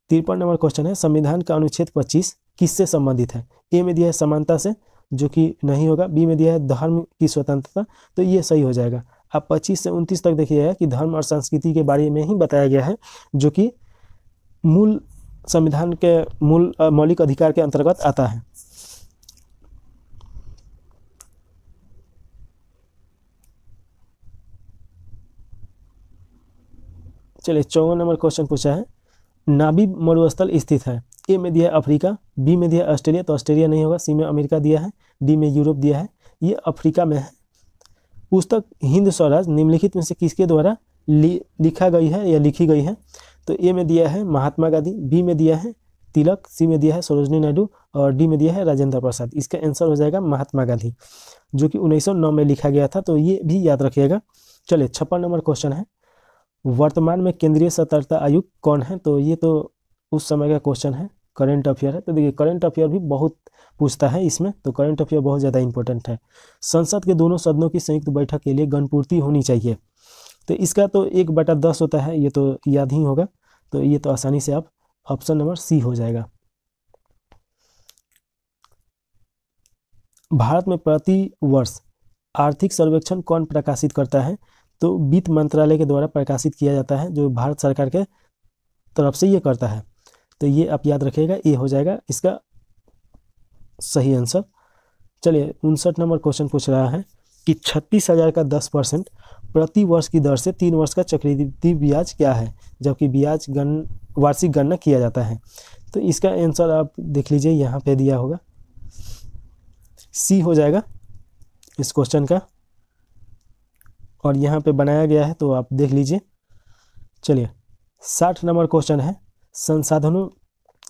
53 नंबर क्वेश्चन है, संविधान का अनुच्छेद 25 किससे संबंधित है? ए में दिया है समानता से, जो कि नहीं होगा। बी में दिया है धर्म की स्वतंत्रता, तो ये सही हो जाएगा। अब 25 से 29 तक देखिएगा कि धर्म और संस्कृति के बारे में ही बताया गया है, जो कि मूल संविधान के मूल मौलिक अधिकार के अंतर्गत आता है। चलिए 54 नंबर क्वेश्चन पूछा है, नाबी मरुस्थल स्थित है। ए में दिया है अफ्रीका, बी में दिया है ऑस्ट्रेलिया, तो ऑस्ट्रेलिया नहीं होगा। सी में अमेरिका दिया है, डी में यूरोप दिया है, ये अफ्रीका में है। पुस्तक हिंद स्वराज निम्नलिखित में से किसके द्वारा लिखा गई है या लिखी गई है? तो ए में दिया है महात्मा गांधी, बी में दिया है तिलक, सी में दिया है सरोजनी नायडू और डी में दिया है राजेंद्र प्रसाद। इसका आंसर हो जाएगा महात्मा गांधी, जो कि 1909 में लिखा गया था, तो ये भी याद रखिएगा। चलिए 56 नंबर क्वेश्चन है, वर्तमान में केंद्रीय सतर्कता आयुक्त कौन है? तो ये तो उस समय का क्वेश्चन है, करंट अफेयर है। तो देखिए करंट अफेयर भी बहुत पूछता है इसमें, तो करंट अफेयर बहुत ज़्यादा इंपॉर्टेंट है। संसद के दोनों सदनों की संयुक्त बैठक के लिए गणपूर्ति होनी चाहिए, तो इसका तो 1/10 होता है, ये तो याद ही होगा। तो ये तो आसानी से आप ऑप्शन नंबर सी हो जाएगा। भारत में प्रति वर्ष आर्थिक सर्वेक्षण कौन प्रकाशित करता है? तो वित्त मंत्रालय के द्वारा प्रकाशित किया जाता है, जो भारत सरकार के तरफ से ये करता है, तो ये आप याद रखिएगा, ये हो जाएगा इसका सही आंसर। चलिए 59 नंबर क्वेश्चन पूछ रहा है कि 36,000 का 10% प्रति वर्ष की दर से 3 वर्ष का चक्रवृद्धि ब्याज क्या है, जबकि ब्याज वार्षिक गणना किया जाता है? तो इसका आंसर आप देख लीजिए, यहाँ पे दिया होगा, सी हो जाएगा इस क्वेश्चन का, और यहाँ पे बनाया गया है, तो आप देख लीजिए। चलिए 60 नंबर क्वेश्चन है, संसाधनों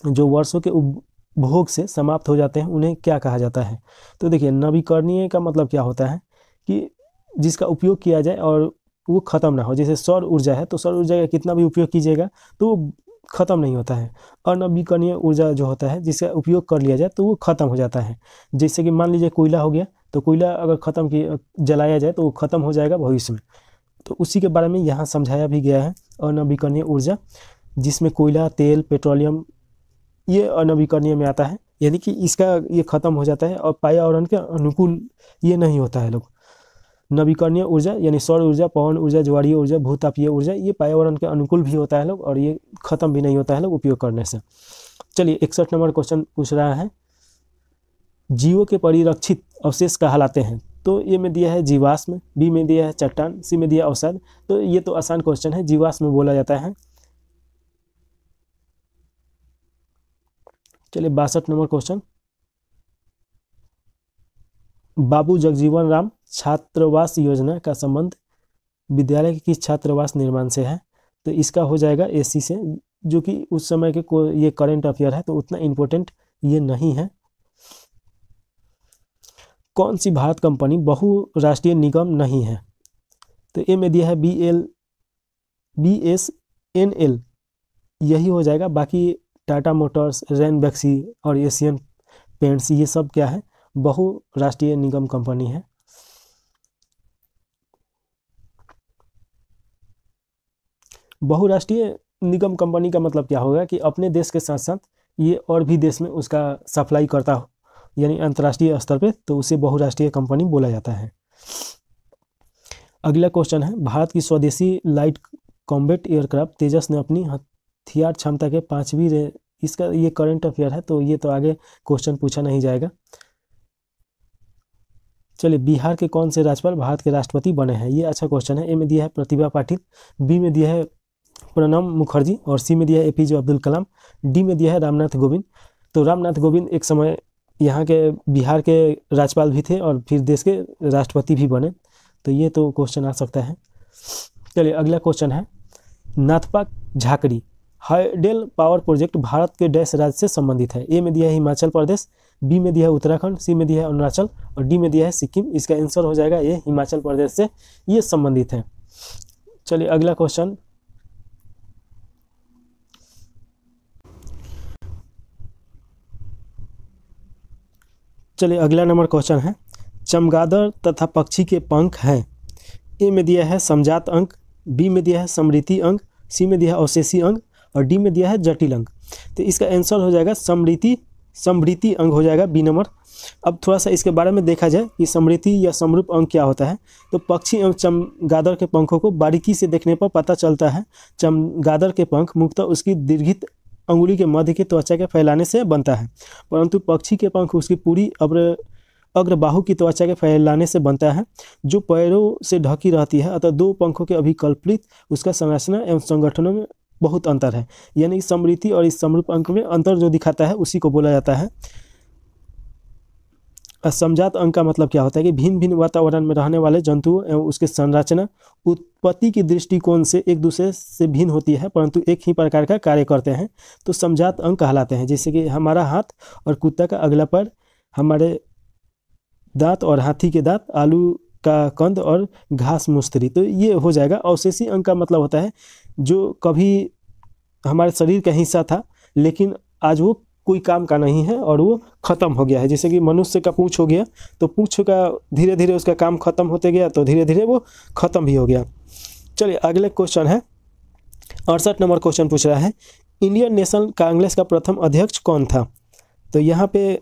जो वर्षों के उपभोग से समाप्त हो जाते हैं उन्हें क्या कहा जाता है? तो देखिए नवीकरणीय का मतलब क्या होता है कि जिसका उपयोग किया जाए और वो ख़त्म ना हो। जैसे सौर ऊर्जा है, तो सौर ऊर्जा का कितना भी उपयोग कीजिएगा तो वो ख़त्म नहीं होता है। अनवीकरणीय ऊर्जा जो होता है जिसका उपयोग कर लिया जाए तो वो ख़त्म हो जाता है। जैसे कि मान लीजिए कोयला हो गया, तो कोयला अगर ख़त्म किया जलाया जाए तो वो ख़त्म हो जाएगा भविष्य में, तो उसी के बारे में यहाँ समझाया भी गया है। अनवीकरणीय ऊर्जा जिसमें कोयला, तेल, पेट्रोलियम, ये अनवीकरणीय में आता है, यानी कि इसका ये खत्म हो जाता है और पर्यावरण के अनुकूल ये नहीं होता है लोग। नवीकरणीय ऊर्जा यानी सौर ऊर्जा, पवन ऊर्जा, ज्वारीय ऊर्जा, भूतापीय ऊर्जा, ये पर्यावरण के अनुकूल भी होता है लोग और ये खत्म भी नहीं होता है लोग उपयोग करने से। चलिए 61 नंबर क्वेश्चन पूछ रहा है, जीवों के परिरक्षित अवशेष कहलाते हैं। तो ये में दिया है जीवाश्म, बी में दिया है चट्टान, सी में दिया अवसाद। तो ये तो आसान क्वेश्चन है, जीवाश्म बोला जाता है। चलिए 62 नंबर क्वेश्चन, बाबू जगजीवन राम छात्रावास योजना का संबंध विद्यालय के किस छात्रावास निर्माण से है? तो इसका हो जाएगा एसी से, जो कि उस समय के ये करंट अफेयर है तो उतना इम्पोर्टेंट ये नहीं है। कौन सी भारत कंपनी बहुराष्ट्रीय निगम नहीं है? तो ए में दिया है BSNL, यही हो जाएगा। बाकी टाटा मोटर्स, रैनबैक्सी और एशियन पेंट्स ये सब क्या है? बहुराष्ट्रीय निगम कंपनी है। बहुराष्ट्रीय निगम कंपनी का मतलब क्या होगा कि अपने देश के साथ साथ ये और भी देश में उसका सप्लाई करता हो, यानी अंतर्राष्ट्रीय स्तर पे, तो उसे बहुराष्ट्रीय कंपनी बोला जाता है। अगला क्वेश्चन है, भारत की स्वदेशी लाइट कॉम्बैट एयरक्राफ्ट तेजस ने अपनी हथियार क्षमता के 5वीं इसका ये करंट अफेयर है तो ये तो आगे क्वेश्चन पूछा नहीं जाएगा। चलिए, बिहार के कौन से राज्यपाल भारत के राष्ट्रपति बने हैं? ये अच्छा क्वेश्चन है। ए में दिया है प्रतिभा पाटिल, बी में दिया है प्रणब मुखर्जी और सी में दिया है APJ अब्दुल कलाम, डी में दिया है रामनाथ कोविंद। तो रामनाथ कोविंद एक समय यहाँ के बिहार के राज्यपाल भी थे और फिर देश के राष्ट्रपति भी बने, तो ये तो क्वेश्चन आ सकता है। चलिए अगला क्वेश्चन है, Nathpa Jhakri hydel power project Bharat के डैश राज्य से संबंधित है? ए में दिया है हिमाचल प्रदेश, बी में दिया है उत्तराखंड, सी में दिया है अरुणाचल और डी में दिया है सिक्किम। इसका आंसर हो जाएगा ये हिमाचल प्रदेश से ये संबंधित है। चलिए अगला क्वेश्चन, चलिए अगला नंबर क्वेश्चन है, चमगादड़ तथा पक्षी के पंख हैं। ए में दिया है समजात अंग, बी में दिया है समृद्धि अंग, सी में दिया है अवशेषी अंग और डी में दिया है जटिल अंग। तो इसका आंसर हो जाएगा समृद्धि अंग हो जाएगा बी नंबर। अब थोड़ा सा इसके बारे में देखा जाए कि समृद्धि या समरूप अंग क्या होता है। तो पक्षी एवं चमगादड़ के पंखों को बारीकी से देखने पर पता चलता है चमगादड़ के पंख मुख्यतः उसकी दीर्घित अंगुली के मध्य की त्वचा के फैलाने से बनता है, परंतु पक्षी के पंख उसकी पूरी अग्रबाहु की त्वचा के फैलाने से बनता है, जो पैरों से ढकी रहती है। अतः दो पंखों के अभिकल्पित उसका संरचना एवं संगठनों में बहुत अंतर है। यानी समृद्धि और इस समरूप अंग में अंतर जो दिखाता है उसी को बोला जाता है। असमजात अंग का मतलब क्या होता है कि भिन्न भिन्न वातावरण में रहने वाले जंतुओं एवं उसके संरचना उत्पत्ति की दृष्टिकोण से एक दूसरे से भिन्न होती है, परंतु एक ही प्रकार का कार्य करते हैं, तो समजात अंग कहलाते हैं। जैसे कि हमारा हाथ और कुत्ता का अगला पैर, हमारे दांत और हाथी के दांत, आलू का कंद और घास मुस्तरी। तो ये हो जाएगा। अवशेषी अंग का मतलब होता है जो कभी हमारे शरीर का हिस्सा था लेकिन आज वो कोई काम का नहीं है और वो खत्म हो गया है। जैसे कि मनुष्य का पूंछ हो गया तो पूंछ का धीरे धीरे उसका काम खत्म होते गया तो धीरे धीरे वो खत्म भी हो गया। चलिए अगले क्वेश्चन है, 68 नंबर क्वेश्चन पूछ रहा है, इंडियन नेशनल कांग्रेस का प्रथम अध्यक्ष कौन था? तो यहाँ पे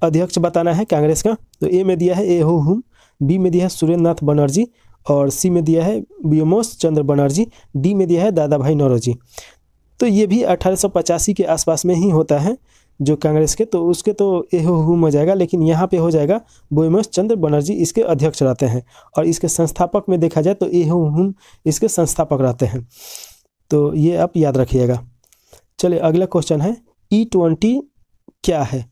अध्यक्ष बताना है कांग्रेस का। तो ए में दिया है एहो हुम, बी में दिया है सुरेंद्र नाथ बनर्जी और सी में दिया है व्योमेश चंद्र बनर्जी, डी में दिया है दादा भाई नौरोजी। तो ये भी 1885 के आसपास में ही होता है जो कांग्रेस के, तो उसके तो एहो हुम हो जाएगा, लेकिन यहाँ पे हो जाएगा व्योमेश चंद्र बनर्जी इसके अध्यक्ष रहते हैं और इसके संस्थापक में देखा जाए तो एहो हुम इसके संस्थापक रहते हैं। तो ये आप याद रखिएगा। चलिए अगला क्वेश्चन है, E20 क्या है?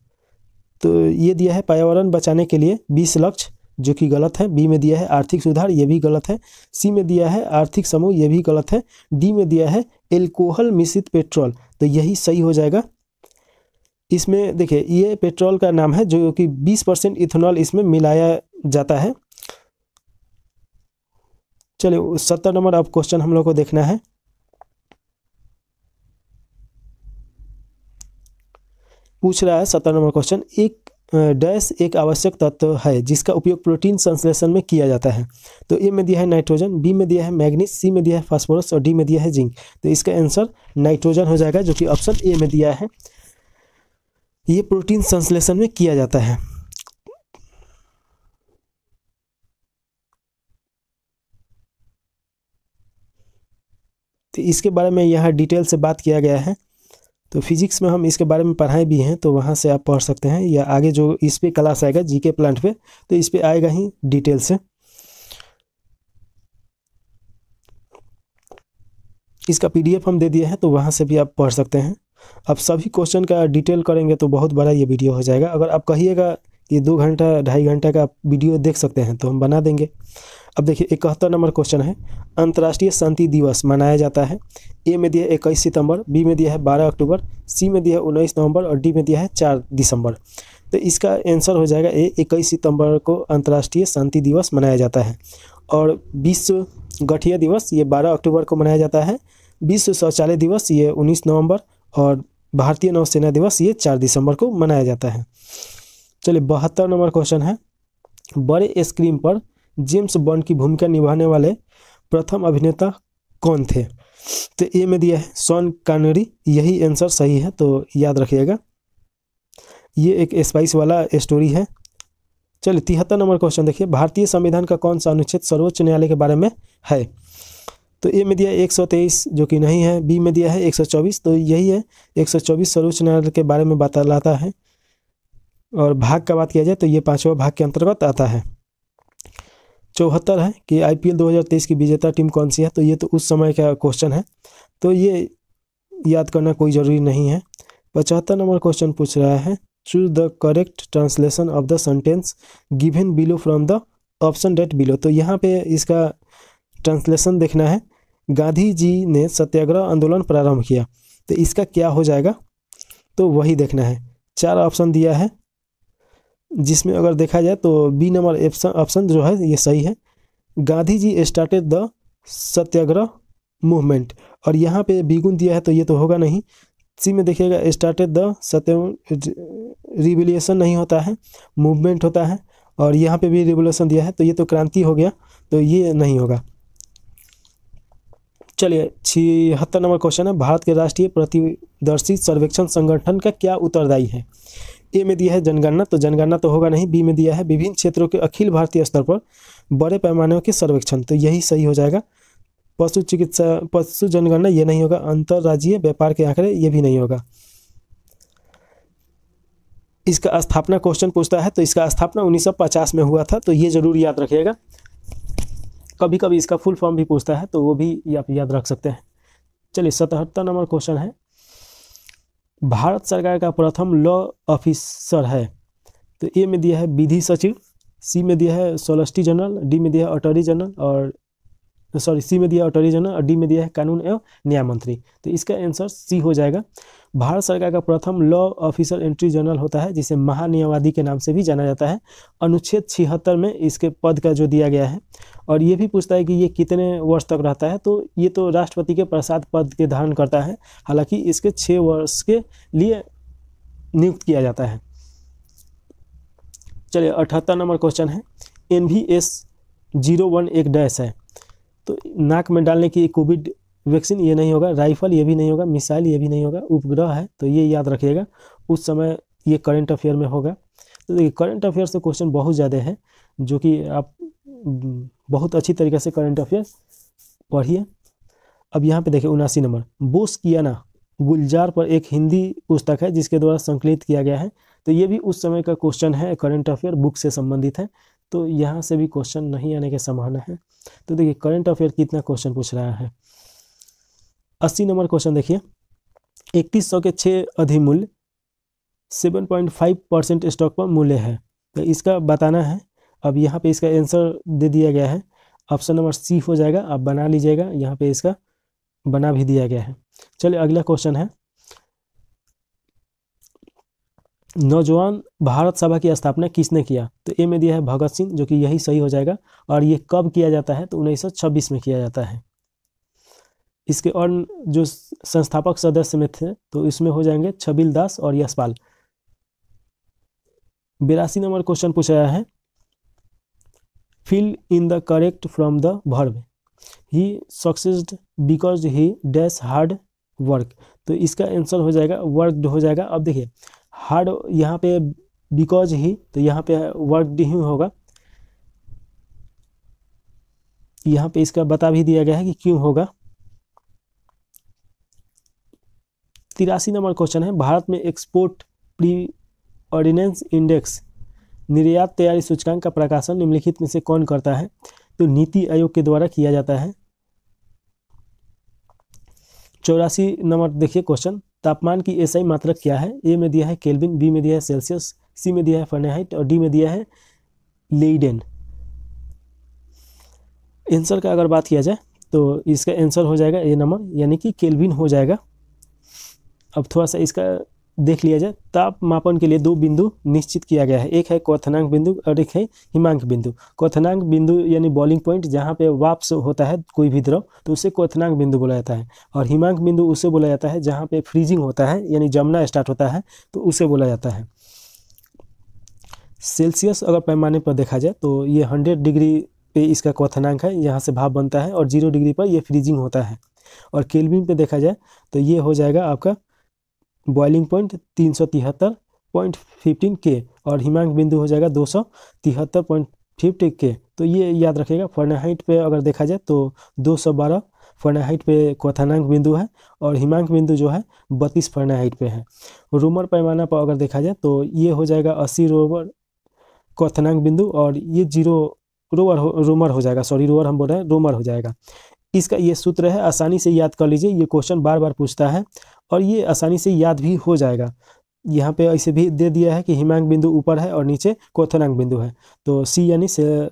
तो ये दिया है पर्यावरण बचाने के लिए 20 लक्ष्य, जो कि गलत है। बी में दिया है आर्थिक सुधार, ये भी गलत है। सी में दिया है आर्थिक समूह, ये भी गलत है। डी में दिया है एल्कोहल मिश्रित पेट्रोल, तो यही सही हो जाएगा। इसमें देखिए ये पेट्रोल का नाम है जो कि 20% इथेनॉल इसमें मिलाया जाता है। चलिए 70 नंबर अब क्वेश्चन हम लोग को देखना है। पूछ रहा है 70 नंबर क्वेश्चन, एक डैश एक आवश्यक तत्व है जिसका उपयोग प्रोटीन संश्लेषण में किया जाता है। तो ए में दिया है नाइट्रोजन, बी में दिया है मैग्नीज, सी में दिया है फास्फोरस और डी में दिया है जिंक। तो इसका आंसर नाइट्रोजन हो जाएगा, जो कि ऑप्शन ए में दिया है। ये प्रोटीन संश्लेषण में किया जाता है। तो इसके बारे में यहाँ डिटेल से बात किया गया है। तो फिजिक्स में हम इसके बारे में पढ़ाए भी हैं, तो वहाँ से आप पढ़ सकते हैं, या आगे जो इस पे क्लास आएगा जीके प्लांट पे, तो इस पे आएगा ही डिटेल से। इसका पीडीएफ हम दे दिए हैं, तो वहाँ से भी आप पढ़ सकते हैं। अब सभी क्वेश्चन का डिटेल करेंगे तो बहुत बड़ा ये वीडियो हो जाएगा। अगर आप कहिएगा ये 2 घंटा 2.5 घंटा का वीडियो देख सकते हैं तो हम बना देंगे। अब देखिए 71 नंबर क्वेश्चन है, अंतर्राष्ट्रीय शांति दिवस मनाया जाता है। ए में दिया है 21 सितंबर, बी में दिया है 12 अक्टूबर, सी में दिया है 19 नवंबर और डी में दिया है 4 दिसंबर। तो इसका आंसर हो जाएगा ए, 21 सितंबर को अंतर्राष्ट्रीय शांति दिवस मनाया जाता है। और विश्व गठिया दिवस ये 12 अक्टूबर को मनाया जाता है। विश्व शौचालय दिवस ये 19 नवंबर और भारतीय नौसेना दिवस ये 4 दिसंबर को मनाया जाता है। चलिए 72 नंबर क्वेश्चन है, बड़े स्क्रीन पर जेम्स बॉन्ड की भूमिका निभाने वाले प्रथम अभिनेता कौन थे? तो ए में दिया है शॉन कॉनेरी, यही आंसर सही है, तो याद रखिएगा। ये एक स्पाइस वाला स्टोरी है। चलिए 73 नंबर क्वेश्चन देखिए, भारतीय संविधान का कौन सा अनुच्छेद सर्वोच्च न्यायालय के बारे में है? तो ए में दिया है 123 जो कि नहीं है, बी में दिया है 124, तो यही है 124 सर्वोच्च न्यायालय के बारे में बतलाता है। और भाग का बात किया जाए तो ये 5वां भाग के अंतर्गत आता है। 74 है कि आईपीएल 2023 की विजेता टीम कौन सी है? तो ये तो उस समय का क्वेश्चन है, तो ये याद करना कोई ज़रूरी नहीं है। 75 नंबर क्वेश्चन पूछ रहा है, choose the correct translation of the sentence given below from the option date below. तो यहाँ पे इसका ट्रांसलेशन देखना है, गांधी जी ने सत्याग्रह आंदोलन प्रारंभ किया, तो इसका क्या हो जाएगा तो वही देखना है। 4 ऑप्शन दिया है, जिसमें अगर देखा जाए तो बी नंबर ऑप्शन जो है ये सही है, Gandhi ji started the Satyagraha movement, और यहाँ पे बिगुन दिया है तो ये तो होगा नहीं। सी में देखिएगा स्टार्टेड द रिवोल्यूशन नहीं होता है, मूवमेंट होता है, और यहाँ पे भी रिवोल्यूशन दिया है तो ये तो क्रांति हो गया, तो ये नहीं होगा। चलिए 76 नंबर क्वेश्चन है, भारत के राष्ट्रीय प्रतिदर्शी सर्वेक्षण संगठन का क्या उत्तरदायी है? ए में दिया है जनगणना, तो जनगणना तो होगा नहीं। बी में दिया है विभिन्न क्षेत्रों के अखिल भारतीय स्तर पर बड़े पैमाने के सर्वेक्षण, तो यही सही हो जाएगा। पशु चिकित्सा, पशु जनगणना ये नहीं होगा। अंतरराज्यीय व्यापार के आंकड़े ये भी नहीं होगा। इसका स्थापना क्वेश्चन पूछता है, तो इसका स्थापना 1950 में हुआ था, तो ये जरूर याद रखिएगा। कभी कभी इसका फुल फॉर्म भी पूछता है, तो वो भी आप याद रख सकते हैं। चलिए 77 नंबर क्वेश्चन है, भारत सरकार का प्रथम लॉ ऑफिसर है? तो ए में दिया है विधि सचिव, सी में दिया है सॉलिसिटर जनरल, डी में दिया है अटॉर्नी जनरल, और सी में दिया अटॉर्नी जनरल और डी में दिया है कानून एवं न्याय मंत्री। तो इसका आंसर सी हो जाएगा। भारत सरकार का प्रथम लॉ ऑफिसर एंट्री जनरल होता है, जिसे महान्यायवादी के नाम से भी जाना जाता है। अनुच्छेद 76 में इसके पद का जो दिया गया है, और ये भी पूछता है कि ये कितने वर्ष तक रहता है, तो ये तो राष्ट्रपति के प्रसाद पद के धारण करता है, हालांकि इसके 6 वर्ष के लिए नियुक्त किया जाता है। चलिए 78 नंबर क्वेश्चन है, NVS-01 एक डैश है? तो नाक में डालने की कोविड वैक्सीन ये नहीं होगा, राइफल ये भी नहीं होगा, मिसाइल ये भी नहीं होगा, उपग्रह है, तो ये याद रखिएगा। उस समय ये करंट अफेयर में होगा। तो देखिए करंट अफेयर से क्वेश्चन बहुत ज़्यादा है, जो कि आप बहुत अच्छी तरीके से करंट अफेयर पढ़िए। अब यहाँ पे देखिए 79 नंबर, बोस कियाना गुलजार पर एक हिंदी पुस्तक है जिसके द्वारा संकलित किया गया है, तो ये भी उस समय का क्वेश्चन है, करंट अफेयर बुक से संबंधित है, तो यहाँ से भी क्वेश्चन नहीं आने की संभावना है। तो देखिए करंट अफेयर कितना क्वेश्चन पूछ रहा है। 80 नंबर क्वेश्चन देखिए, 3100 के 6 अधिमूल्य 7.5% स्टॉक पर मूल्य है, तो इसका बताना है। अब यहाँ पे इसका आंसर दे दिया गया है, ऑप्शन नंबर सी हो जाएगा, आप बना लीजिएगा, यहाँ पे इसका बना भी दिया गया है। चलिए अगला क्वेश्चन है, नौजवान भारत सभा की स्थापना किसने किया? तो ए में दिया है भगत सिंह, जो कि यही सही हो जाएगा। और ये कब किया जाता है? तो 1926 में किया जाता है। इसके और जो संस्थापक सदस्य में थे तो इसमें हो जाएंगे छबिल दास और यशपाल। 82 नंबर क्वेश्चन पूछ रहा है, fill in the correct from the verb, he succeeded because he dash hard work. तो इसका आंसर हो जाएगा वर्कड हो जाएगा। अब देखिए हार्ड यहाँ पे बिकॉज ही, तो यहाँ पे वर्क ही होगा। यहाँ पे इसका बता भी दिया गया है कि क्यों होगा। 83 नंबर क्वेश्चन है, भारत में एक्सपोर्ट प्री ऑर्डिनेंस इंडेक्स निर्यात तैयारी सूचकांक का प्रकाशन निम्नलिखित में से कौन करता है? तो नीति आयोग के द्वारा किया जाता है। 84 नंबर देखिए क्वेश्चन, तापमान की एसआई मात्रक क्या है? ए में दिया है केल्विन, बी में दिया है सेल्सियस, सी में दिया है फ़ारेनहाइट और डी में दिया है लेइडेन। आंसर का अगर बात किया जाए तो इसका आंसर हो जाएगा ए नंबर, यानी कि केल्विन हो जाएगा। अब थोड़ा सा इसका देख लिया जाए। ताप मापन के लिए दो बिंदु निश्चित किया गया है, एक है क्वथनांक बिंदु और एक है हिमांक बिंदु। क्वथनांक बिंदु यानी बॉइलिंग पॉइंट, जहाँ पे वाष्प होता है कोई भी द्रव, तो उसे क्वथनांक बिंदु बोला जाता है। और हिमांक बिंदु उसे बोला जाता है जहाँ पे फ्रीजिंग होता है, यानी जमना स्टार्ट होता है, तो उसे बोला जाता है। सेल्सियस अगर पैमाने पर देखा जाए तो ये 100 डिग्री पे इसका क्वथनांक है, यहाँ से भाप बनता है, और 0 डिग्री पर ये फ्रीजिंग होता है। और केल्विन पे देखा जाए तो ये हो जाएगा आपका बॉइलिंग पॉइंट 373.15 के, और हिमांक बिंदु हो जाएगा 273.50 के। तो ये याद रखिएगा। फ़ारेनहाइट पे अगर देखा जाए तो 212 फ़ारेनहाइट पे क्वथनांक बिंदु है, और हिमांक बिंदु जो है 32 फ़ारेनहाइट पे है। रोमर पैमाना पर अगर देखा जाए तो ये हो जाएगा 80 रोमर क्वथनांक बिंदु, और ये 0 रोमर हो जाएगा, सॉरी रोमर हम बोल रहे हैं, रोमर हो जाएगा। इसका ये सूत्र है, आसानी से याद कर लीजिए, ये क्वेश्चन बार बार पूछता है और ये आसानी से याद भी हो जाएगा। यहाँ पे ऐसे भी दे दिया है कि हिमांक बिंदु ऊपर है और नीचे क्वथनांक बिंदु है, तो सी यानी से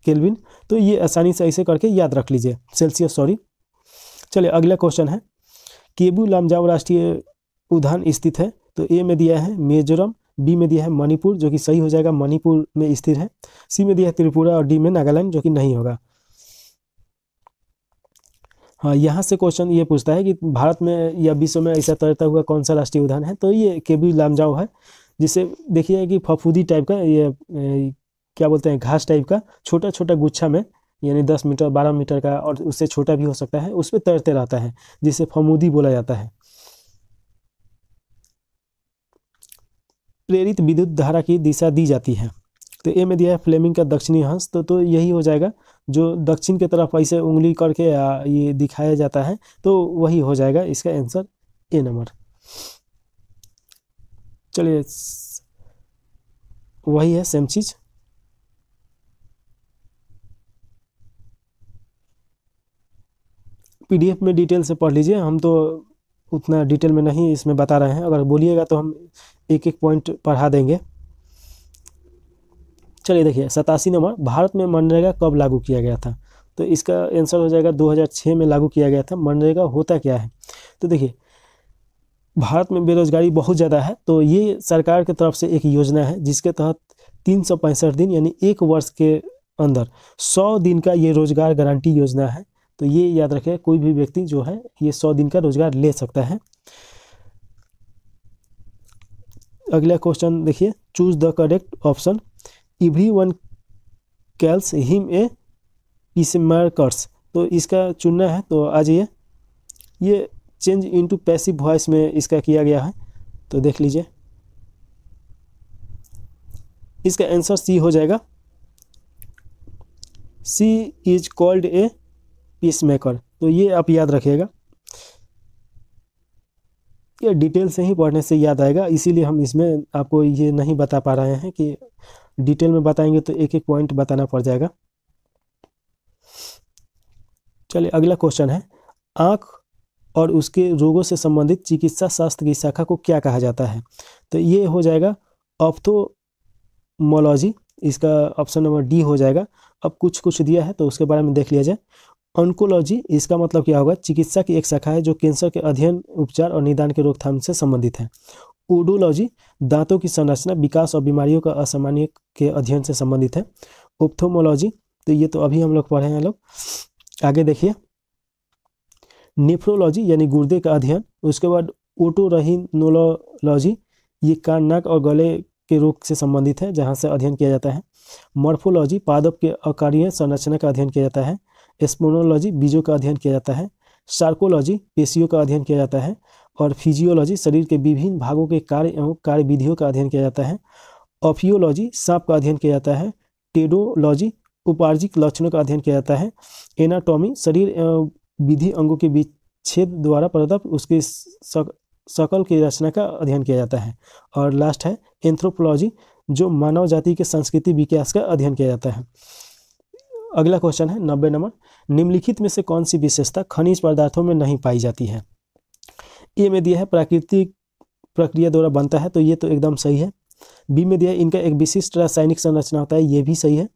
केल्विन, तो ये आसानी से ऐसे करके याद रख लीजिए, सेल्सियस सॉरी। चलिए अगला क्वेश्चन है, केबू लामजाओ राष्ट्रीय उद्यान स्थित है? तो ए में दिया है मिजोरम, बी में दिया है मणिपुर, जो कि सही हो जाएगा, मणिपुर में स्थित है, सी में दिया है त्रिपुरा और डी में नागालैंड, जो कि नहीं होगा। हाँ, यहाँ से क्वेश्चन ये पूछता है कि भारत में या विश्व में ऐसा तैरता हुआ कौन सा राष्ट्रीय उद्यान है? तो ये केबू लामजाओ है, जिसे देखिए कि फफूदी टाइप का, ये क्या बोलते हैं, घास टाइप का छोटा छोटा गुच्छा में, यानी 10 मीटर 12 मीटर का और उससे छोटा भी हो सकता है, उस पर तैरते रहता है, जिसे फमूदी बोला जाता है। प्रेरित विद्युत धारा की दिशा दी जाती है? तो ए में दिया है फ्लेमिंग का दक्षिणी हंस, तो यही हो जाएगा, जो दक्षिण की तरफ ऐसे उंगली करके ये दिखाया जाता है, तो वही हो जाएगा इसका आंसर, ए नंबर। चलिए वही है, सेम चीज। पीडीएफ में डिटेल से पढ़ लीजिए, हम तो उतना डिटेल में नहीं इसमें बता रहे हैं, अगर बोलिएगा तो हम एक एक पॉइंट पढ़ा देंगे। चलिए देखिए 87 नंबर, भारत में मनरेगा कब लागू किया गया था? तो इसका आंसर हो जाएगा 2006 में लागू किया गया था। मनरेगा होता क्या है? तो देखिए भारत में बेरोजगारी बहुत ज़्यादा है, तो ये सरकार की तरफ से एक योजना है जिसके तहत 365 दिन यानी एक वर्ष के अंदर 100 दिन का ये रोजगार गारंटी योजना है। तो ये याद रखें, कोई भी व्यक्ति जो है ये 100 दिन का रोजगार ले सकता है। अगला क्वेश्चन देखिए, choose the correct option. Everyone calls him a peacemakers, तो इसका चुनना है, तो आ जाइए। ये चेंज इनटू पैसिव वॉइस में इसका किया गया है, तो देख लीजिए। इसका आंसर सी हो जाएगा, सी इज कॉल्ड ए पीसमेकर। तो ये आप याद रखिएगा, ये डिटेल से ही पढ़ने से याद आएगा, इसीलिए हम इसमें आपको ये नहीं बता पा रहे हैं कि डिटेल में बताएंगे तो एक एक पॉइंट बताना पड़ जाएगा। चलिए अगला क्वेश्चन है, आँख और उसके रोगों से संबंधित चिकित्सा शास्त्र की शाखा को क्या कहा जाता है? तो ये हो जाएगा ऑप्थोमोलॉजी, इसका ऑप्शन नंबर डी हो जाएगा। अब कुछ कुछ दिया है तो उसके बारे में देख लिया जाए। ऑन्कोलॉजी, इसका मतलब क्या होगा? चिकित्सा की एक शाखा है जो कैंसर के अध्ययन, उपचार और निदान के रोकथाम से संबंधित है। ओडोलॉजी, दांतों की संरचना, विकास और बीमारियों का असामान्य के अध्ययन से संबंधित है। ऑप्थोमोलॉजी, तो ये तो अभी हम लोग पढ़े हैं लोग। आगे देखिए, नेफ्रोलॉजी यानी गुर्दे का अध्ययन। उसके बाद ओटोरहिनोलॉजी, ये कान, नाक और गले के रोग से संबंधित है, जहाँ से अध्ययन किया जाता है। मॉर्फोलॉजी, पादप के आकारीय संरचना का अध्ययन किया जाता है। स्पोनोलॉजी, बीजों का अध्ययन किया जाता है। सार्कोलॉजी, पेशियों का अध्ययन किया जाता है। और फिजियोलॉजी शरीर के विभिन्न भागों के कार्य एवं कार्य विधियों का अध्ययन किया जाता है। ऑफियोलॉजी सांप का अध्ययन किया जाता है। टेडोलॉजी उपार्जिक लक्षणों का अध्ययन किया जाता है। एनाटॉमी शरीर एवं विधि अंगों के विच्छेद द्वारा प्रदत्त उसके शकल की रचना का अध्ययन किया जाता है। और लास्ट है एंथ्रोपोलॉजी, जो मानव जाति के संस्कृति विकास का अध्ययन किया जाता है। अगला क्वेश्चन है 90 नंबर, निम्नलिखित में से कौन सी विशेषता खनिज पदार्थों में नहीं पाई जाती है? ए में दिया है प्राकृतिक प्रक्रिया द्वारा बनता है, तो ये तो एकदम सही है। बी में दिया है इनका एक विशिष्ट रासायनिक संरचना होता है, ये भी सही है।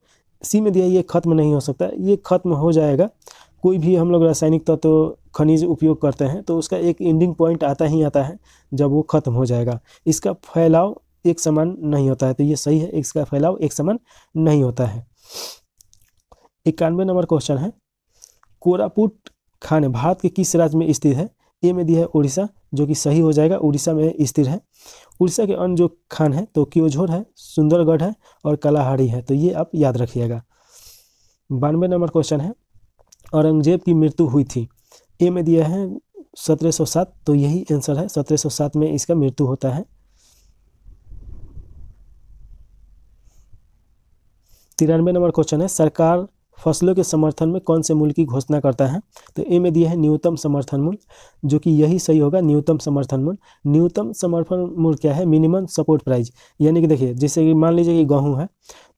सी में दिया है ये खत्म नहीं हो सकता, ये खत्म हो जाएगा। कोई भी हम लोग रासायनिक तत्व तो खनिज उपयोग करते हैं तो उसका एक एंडिंग पॉइंट आता ही आता है जब वो खत्म हो जाएगा। इसका फैलाव एक समान नहीं होता है, तो ये सही है, इसका फैलाव एक समान नहीं होता है। 91 नंबर क्वेश्चन है, कोरापुट खान भारत के किस राज्य में स्थित है? ए में दिया है उड़ीसा, जो कि सही हो जाएगा, उड़ीसा में स्थित है। उड़ीसा के अन्य जो खान है तो क्योंझोर है, सुंदरगढ़ है और कलाहारी है, तो ये आप याद रखिएगा। 92 नंबर क्वेश्चन है, औरंगजेब की मृत्यु हुई थी। ए में दिया है 1707, तो यही आंसर है, 1707 में इसका मृत्यु होता है। 93 नंबर क्वेश्चन है, सरकार फसलों के समर्थन में कौन से मूल्य की घोषणा करता है? तो ए में दिया है न्यूनतम समर्थन मूल्य, जो कि यही सही होगा, न्यूनतम समर्थन मूल्य। न्यूनतम समर्थन मूल्य क्या है? Minimum support price. यानी कि देखिए, जैसे कि मान लीजिए कि गेहूँ है,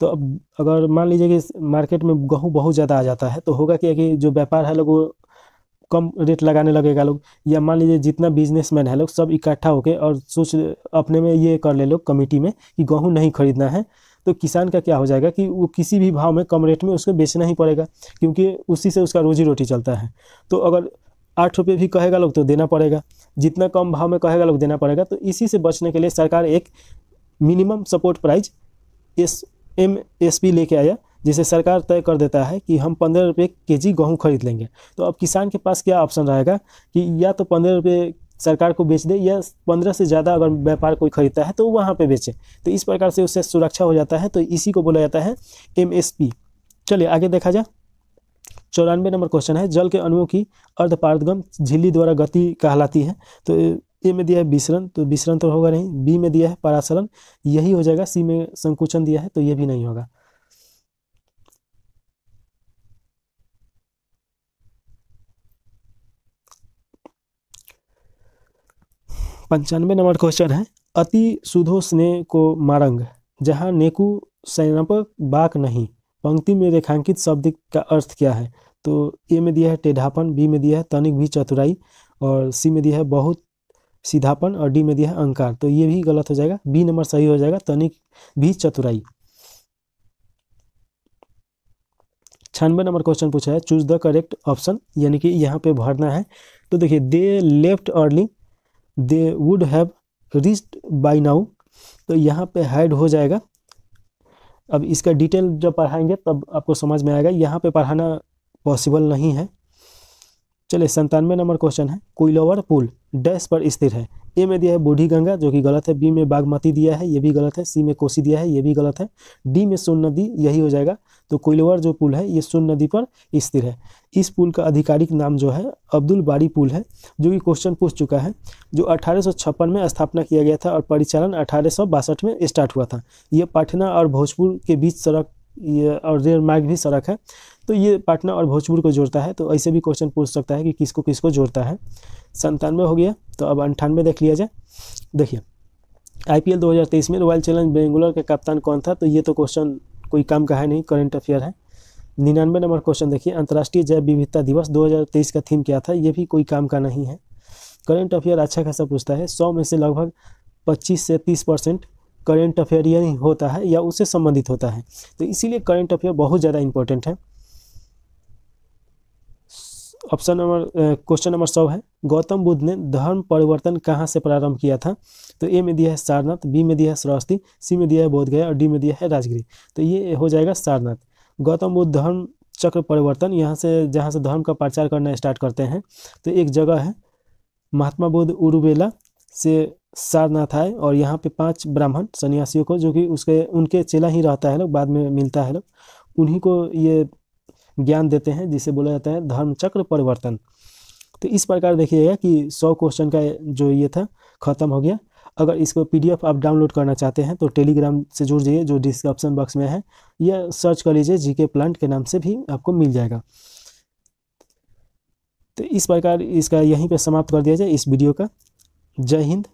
तो अब अगर मान लीजिए कि मार्केट में गेहूँ बहुत ज़्यादा आ जाता है तो होगा क्या कि जो व्यापार है लोग वो कम रेट लगाने लगेगा लोग, या मान लीजिए जितना बिजनेसमैन है लोग सब इकट्ठा होकर और सोच अपने में ये कर ले लोग कमेटी में कि गेहूँ नहीं खरीदना है, तो किसान का क्या हो जाएगा कि वो किसी भी भाव में कम रेट में उसको बेचना ही पड़ेगा, क्योंकि उसी से उसका रोजी रोटी चलता है। तो अगर 8 रुपये भी कहेगा लोग तो देना पड़ेगा, जितना कम भाव में कहेगा लोग देना पड़ेगा। तो इसी से बचने के लिए सरकार एक मिनिमम सपोर्ट प्राइस MSP लेके आया, जिसे सरकार तय कर देता है कि हम 15 रुपये kg गेहूँ खरीद लेंगे। तो अब किसान के पास क्या ऑप्शन रहेगा कि या तो 15 रुपये सरकार को बेच दे, या 15 से ज़्यादा अगर व्यापार कोई खरीदता है तो वहाँ पे बेचे। तो इस प्रकार से उससे सुरक्षा हो जाता है, तो इसी को बोला जाता है MSP। चलिए आगे देखा जाए। 94 नंबर क्वेश्चन है, जल के अणुओं की अर्धपारगम झिल्ली द्वारा गति कहलाती है। तो ए में दिया है विसरण, तो विसरण तो होगा नहीं। बी में दिया है परासरण, यही हो जाएगा। सी में संकुचन दिया है, तो ये भी नहीं होगा। पंचानवे नंबर क्वेश्चन है, अति सुधो स्नेह को मारंग जहाँ नेकु सैनपक बाक नहीं, पंक्ति में रेखांकित शब्द का अर्थ क्या है? तो ए में दिया है टेढ़ापन, बी में दिया है तनिक भी चतुराई, और सी में दिया है बहुत सीधापन, और डी में दिया है अहंकार। तो ये भी गलत हो जाएगा, बी नंबर सही हो जाएगा, तनिक भी चतुराई। 96 नंबर क्वेश्चन पूछा है, चूज द करेक्ट ऑप्शन, यानी कि यहाँ पे भरना है। तो देखिए, they left early, they would have reached by now, तो यहाँ पे हाइड हो जाएगा। अब इसका डिटेल जब पढ़ाएंगे तब आपको समझ में आएगा, यहाँ पे पढ़ाना पॉसिबल नहीं है। चलिए 97 नंबर क्वेश्चन है, कोइलवर पुल डैश पर स्थिर है। ए में दिया है बूढ़ी गंगा, जो कि गलत है। बी में बागमती दिया है, ये भी गलत है। सी में कोसी दिया है, ये भी गलत है। डी में सोन नदी, यही हो जाएगा। तो कोइलवर जो पुल है ये सोन नदी पर स्थिर है। इस पुल का आधिकारिक नाम जो है अब्दुल बारी पुल है, जो कि क्वेश्चन पूछ चुका है, जो 1856 में स्थापना किया गया था और परिचालन 1862 में स्टार्ट हुआ था। ये पटना और भोजपुर के बीच सड़क और रेल मार्ग भी सड़क है, तो ये पटना और भोजपुर को जोड़ता है। तो ऐसे भी क्वेश्चन पूछ सकता है कि किसको किसको जोड़ता है। 97 हो गया, तो अब 98 देख लिया जाए। देखिए, IPL 2023 में रॉयल चैलेंज बेंगलोर के कप्तान कौन था? तो ये तो क्वेश्चन कोई काम का है नहीं, करंट अफेयर है। 99 नंबर क्वेश्चन देखिए, अंतर्राष्ट्रीय जैव विविधता दिवस 2023 का थीम क्या था? ये भी कोई काम का नहीं है। करंट अफेयर अच्छा खासा पूछता है, 100 में से लगभग 25 से 30% करंट अफेयर यही होता है या उससे संबंधित होता है, तो इसीलिए करंट अफेयर बहुत ज़्यादा इंपॉर्टेंट है। ऑप्शन नंबर क्वेश्चन नंबर 100 है, गौतम बुद्ध ने धर्म परिवर्तन कहाँ से प्रारंभ किया था? तो ए में दिया है सारनाथ, बी में दिया है श्रावस्ती, सी में दिया है बोधगया और डी में दिया है राजगिरी। तो ये हो जाएगा सारनाथ। गौतम बुद्ध धर्म चक्र परिवर्तन, यहाँ से जहाँ से धर्म का प्रचार करना स्टार्ट करते हैं, तो एक जगह है महात्मा बुद्ध उरुवेला से सारनाथ आए, और यहाँ पे 5 ब्राह्मण सन्यासियों को, जो कि उनके चेला ही रहता है लोग, बाद में मिलता है लोग, उन्हीं को ये ज्ञान देते हैं, जिसे बोला जाता है धर्म चक्र परिवर्तन। तो इस प्रकार देखिएगा कि 100 क्वेश्चन का जो ये था ख़त्म हो गया। अगर इसको PDF आप डाउनलोड करना चाहते हैं तो टेलीग्राम से जुड़ जाइए, जो डिस्क्रिप्शन बॉक्स में है, या सर्च कर लीजिए GK प्लांट के नाम से भी आपको मिल जाएगा। तो इस प्रकार इसका यहीं पे समाप्त कर दिया जाए इस वीडियो का। जय हिंद।